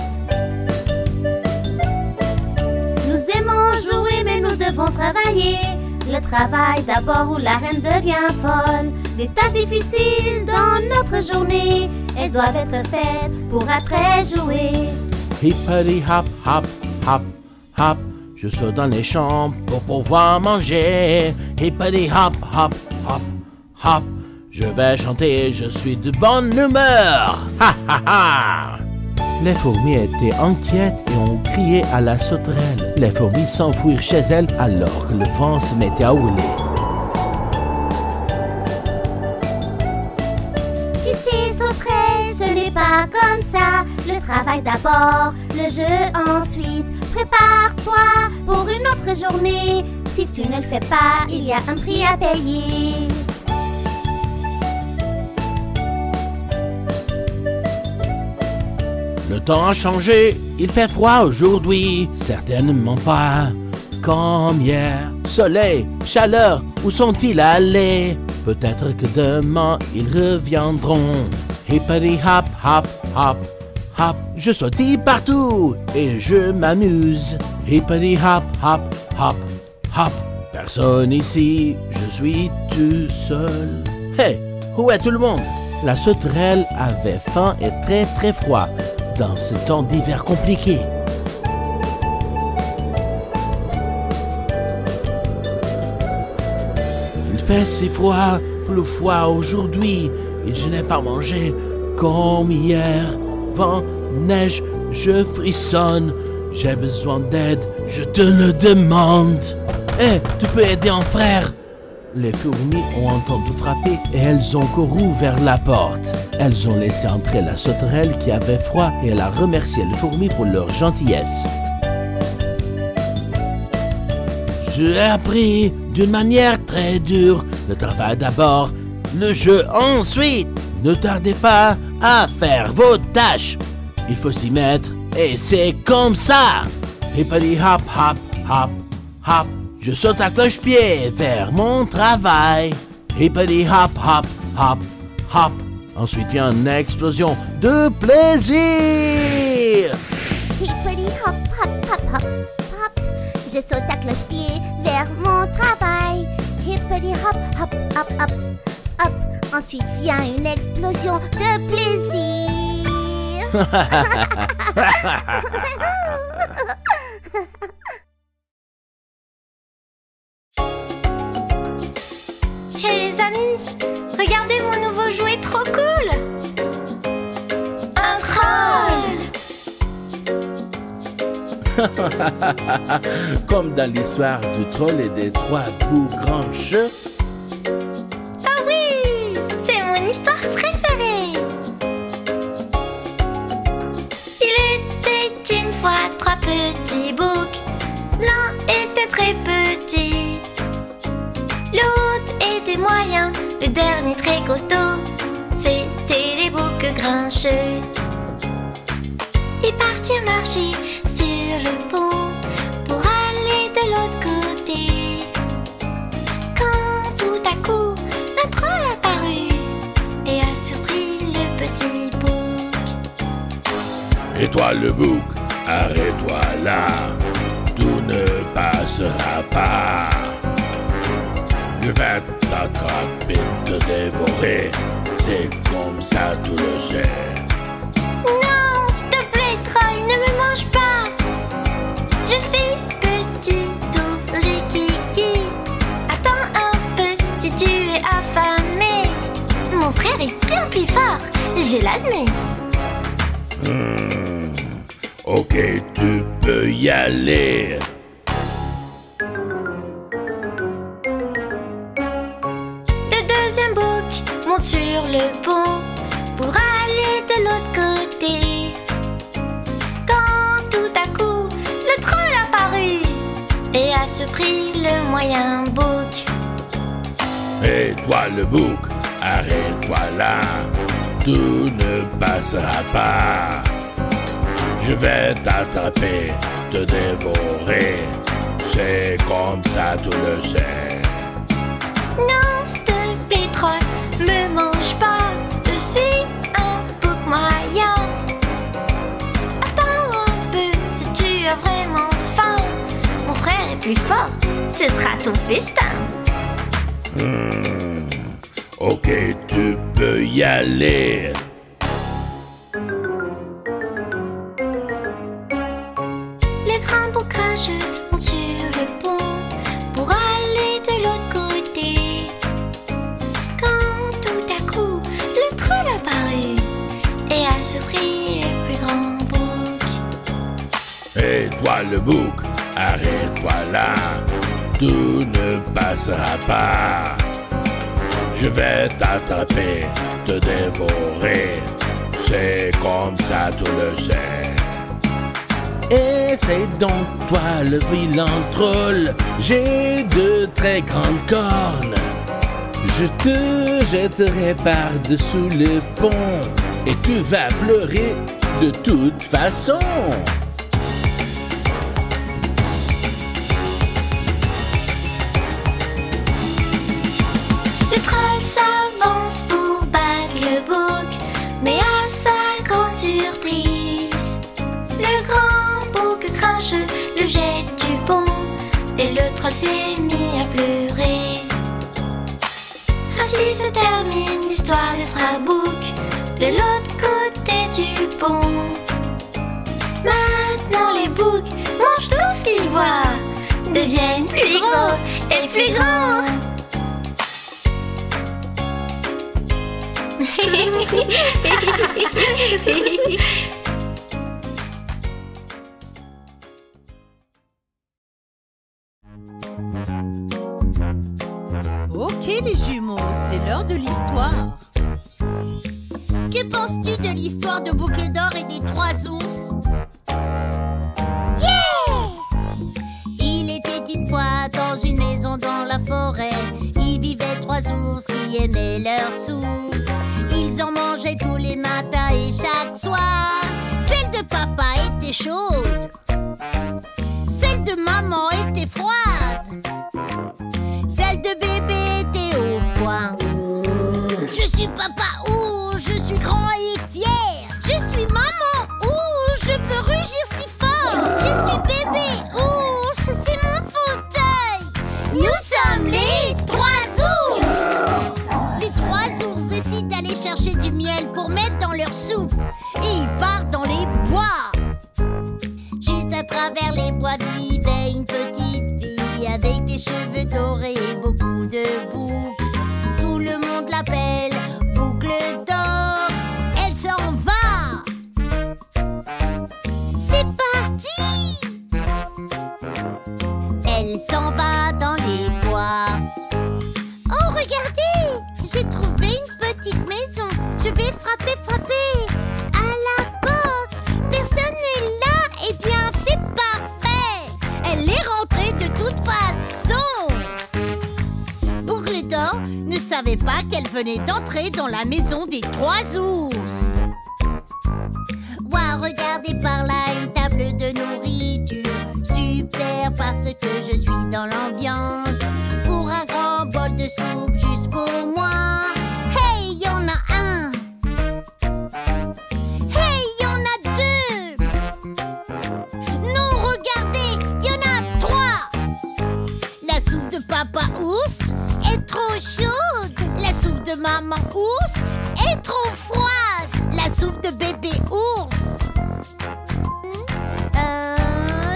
Nous aimons jouer, mais nous devons travailler. Le travail d'abord où la reine devient folle. Des tâches difficiles dans notre journée, elles doivent être faites pour après jouer. Hippity hop hop hop hop, je saute dans les champs pour pouvoir manger. Hippity hop hop hop hop, je vais chanter, je suis de bonne humeur. Ha ha ha. Les fourmis étaient inquiètes et ont crié à la sauterelle. Les fourmis s'enfuirent chez elles alors que le vent se mettait à rouler. Tu sais, sauterelle, ce n'est pas comme ça. Le travail d'abord, le jeu ensuite. Prépare-toi pour une autre journée. Si tu ne le fais pas, il y a un prix à payer. Le temps a changé, il fait froid aujourd'hui, certainement pas comme hier. Soleil, chaleur, où sont-ils allés? Peut-être que demain ils reviendront. Hippity hop hop hop hop, je sautille partout et je m'amuse. Hippity hop hop hop hop, personne ici, je suis tout seul. Hey, où est tout le monde? La sauterelle avait faim et très très froid dans ce temps d'hiver compliqué. Il fait si froid, plus froid aujourd'hui, et je n'ai pas mangé comme hier. Vent, neige, je frissonne, j'ai besoin d'aide, je te le demande. Hé, tu peux aider un frère? Les fourmis ont entendu frapper et elles ont couru vers la porte. Elles ont laissé entrer la sauterelle qui avait froid et elle a remercié les fourmis pour leur gentillesse. J'ai appris d'une manière très dure, le travail d'abord, le jeu ensuite. Ne tardez pas à faire vos tâches. Il faut s'y mettre et c'est comme ça. Hippity hop hop hop hop. Je saute à cloche-pied vers mon travail. Hippity hop hop hop hop. Ensuite vient une explosion de plaisir. Hippity hop hop hop hop hop. Je saute à cloche-pied vers mon travail. Hippity hop hop hop hop hop. Ensuite vient une explosion de plaisir. Hey les amis, regardez mon nouveau jouet trop cool! Un troll! Comme dans l'histoire du troll et des 3 grands cheveux. Ah oui! C'est mon histoire préférée! petits boucs. L'un était très petit, l'autre était moyen, le dernier très costaud. C'étaient les boucs grincheux. Ils partirent marcher sur le pont pour aller de l'autre côté. Quand tout à coup, un troll apparut et a surpris le petit bouc. Et toi le bouc, arrête-toi là, tout ne passera pas. Je vais t'attraper, te dévorer, c'est comme ça tu le sais. Non, s'il te plaît, troll, ne me mange pas. Je suis petit, tout rikiki. Attends un peu si tu es affamé. Mon frère est bien plus fort, je l'admets. Ok, tu peux y aller. Le deuxième bouc monte sur le pont pour aller de l'autre côté. Quand tout à coup, le troll apparut et a surpris le moyen bouc. Et toi le bouc, arrête-toi là, tout ne passera pas. Je vais t'attraper, te dévorer, c'est comme ça tu le sais. Non, s'il te plaît, troll, me mange pas. Je suis un bouc moyen. Attends un peu si tu as vraiment faim. Mon frère est plus fort, ce sera ton festin. Ok, tu peux y aller. Le grand bouc grincheux monte sur le pont pour aller de l'autre côté. Quand tout à coup, le troll apparut et a surpris le plus grand bouc. Et toi le bouc, arrête-toi là, tout ne passera pas. Je vais t'attraper, te dévorer, c'est comme ça tu le sais. Et c'est donc toi le vilain troll, j'ai de très grandes cornes. Je te jetterai par-dessous le pont et tu vas pleurer de toute façon. Le troll s'avance pour battre le bouc, mais à sa grande surprise, le grand bouc grincheux le jette du pont et le troll s'est mis à pleurer. Ainsi se termine l'histoire des trois boucs de l'autre côté du pont. Maintenant les boucs mangent tout ce qu'ils voient, deviennent plus gros et plus grands. Ok les jumeaux, c'est l'heure de l'histoire. Que penses-tu de l'histoire de Boucle d'Or et des trois ours? Yeah! Il était une fois dans une maison dans la forêt. Il vivait trois ours qui aimaient leur soupe. Ils en mangeaient tous les matins et chaque soir. Celle de papa était chaude, celle de maman était froide, celle de bébé était au point. Je suis papa ours, je suis grand et fier. Je suis maman ours, je peux rugir si fort. Je suis bébé ours, c'est mon fauteuil. Nous sommes les trois ours. Les trois ours décident d'aller chercher du miel pour mettre dans leur soupe. Et ils partent dans les bois. Juste à travers les bois vivait une petite fille avec des cheveux dorés et beaucoup de boucles. Tout le monde l'appelle Boucle d'Or. Elle s'en va. C'est parti. Elle s'en va dans les bois. Oh, regardez, j'ai trouvé une petite maison. Je vais frapper, frapper à la porte. Personne n'est là. Eh bien, c'est savait pas qu'elle venait d'entrer dans la maison des 3 ours. Ouah, regardez par là, une table de nourriture. Super parce que je suis dans l'ambiance. Pour un grand bol de soupe juste pour moi. Hey, y en a un. Hey, y en a 2. Non, regardez, y en a 3. La soupe de papa ours est trop chaude. La soupe de maman ours est trop froide. La soupe de bébé ours,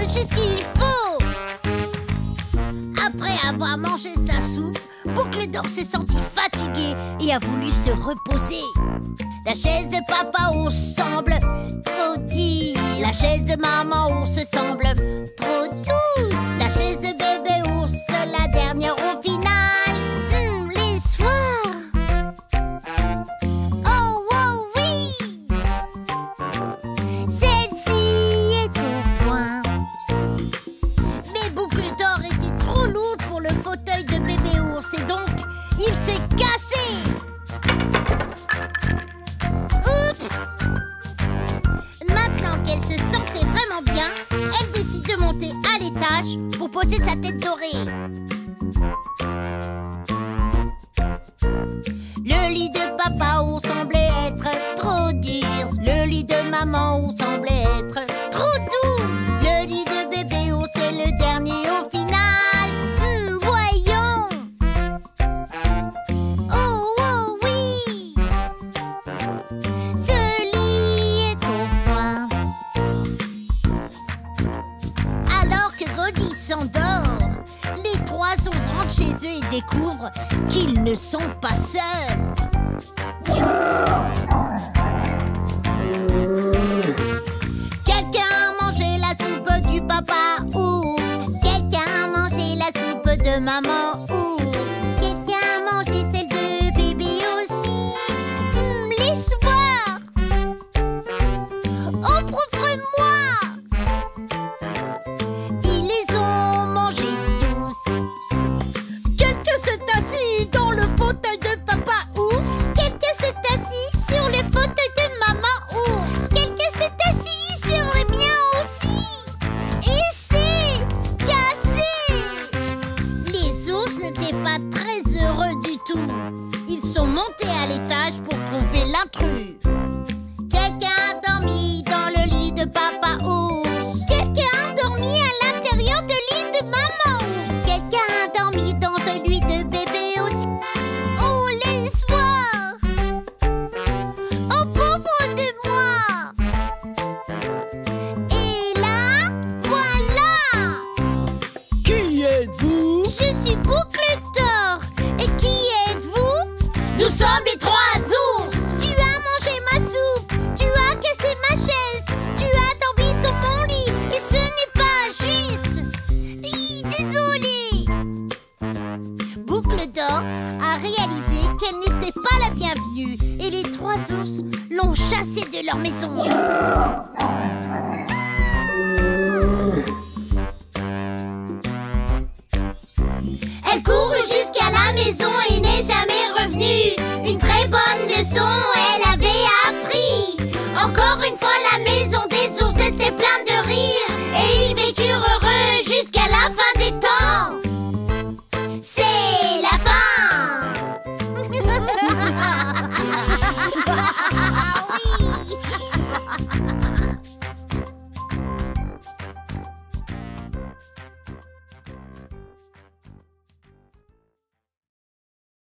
j'ai ce qu'il faut. Après avoir mangé sa soupe, Boucle-d'Or s'est senti fatigué et a voulu se reposer. La chaise de papa ours semble trop dure. La chaise de maman ours semble trop douce. La chaise de bébé ours, la dernière au final. L'histoire. Oh, oh oui. Celle-ci est au point. Mais Boucle-d'Or était trop lourde pour le fauteuil de bébé ours et donc il s'est cassé. Oups! Maintenant qu'elle se sentait vraiment bien, elle décide de monter à l'étage pour poser sa tête dorée. Le lit de papa ours semblait être trop dur. Le lit de maman ours semblait être trop doux. Le lit de bébé ours est le dernier au final. Voyons. Oh, oh oui. Ce lit est au point. Alors que Goldie s'endort, les 3 ours rentrent chez eux et découvrent qu'ils ne sont pas seuls. Quelqu'un a mangé la soupe du papa ours. Quelqu'un a mangé la soupe de maman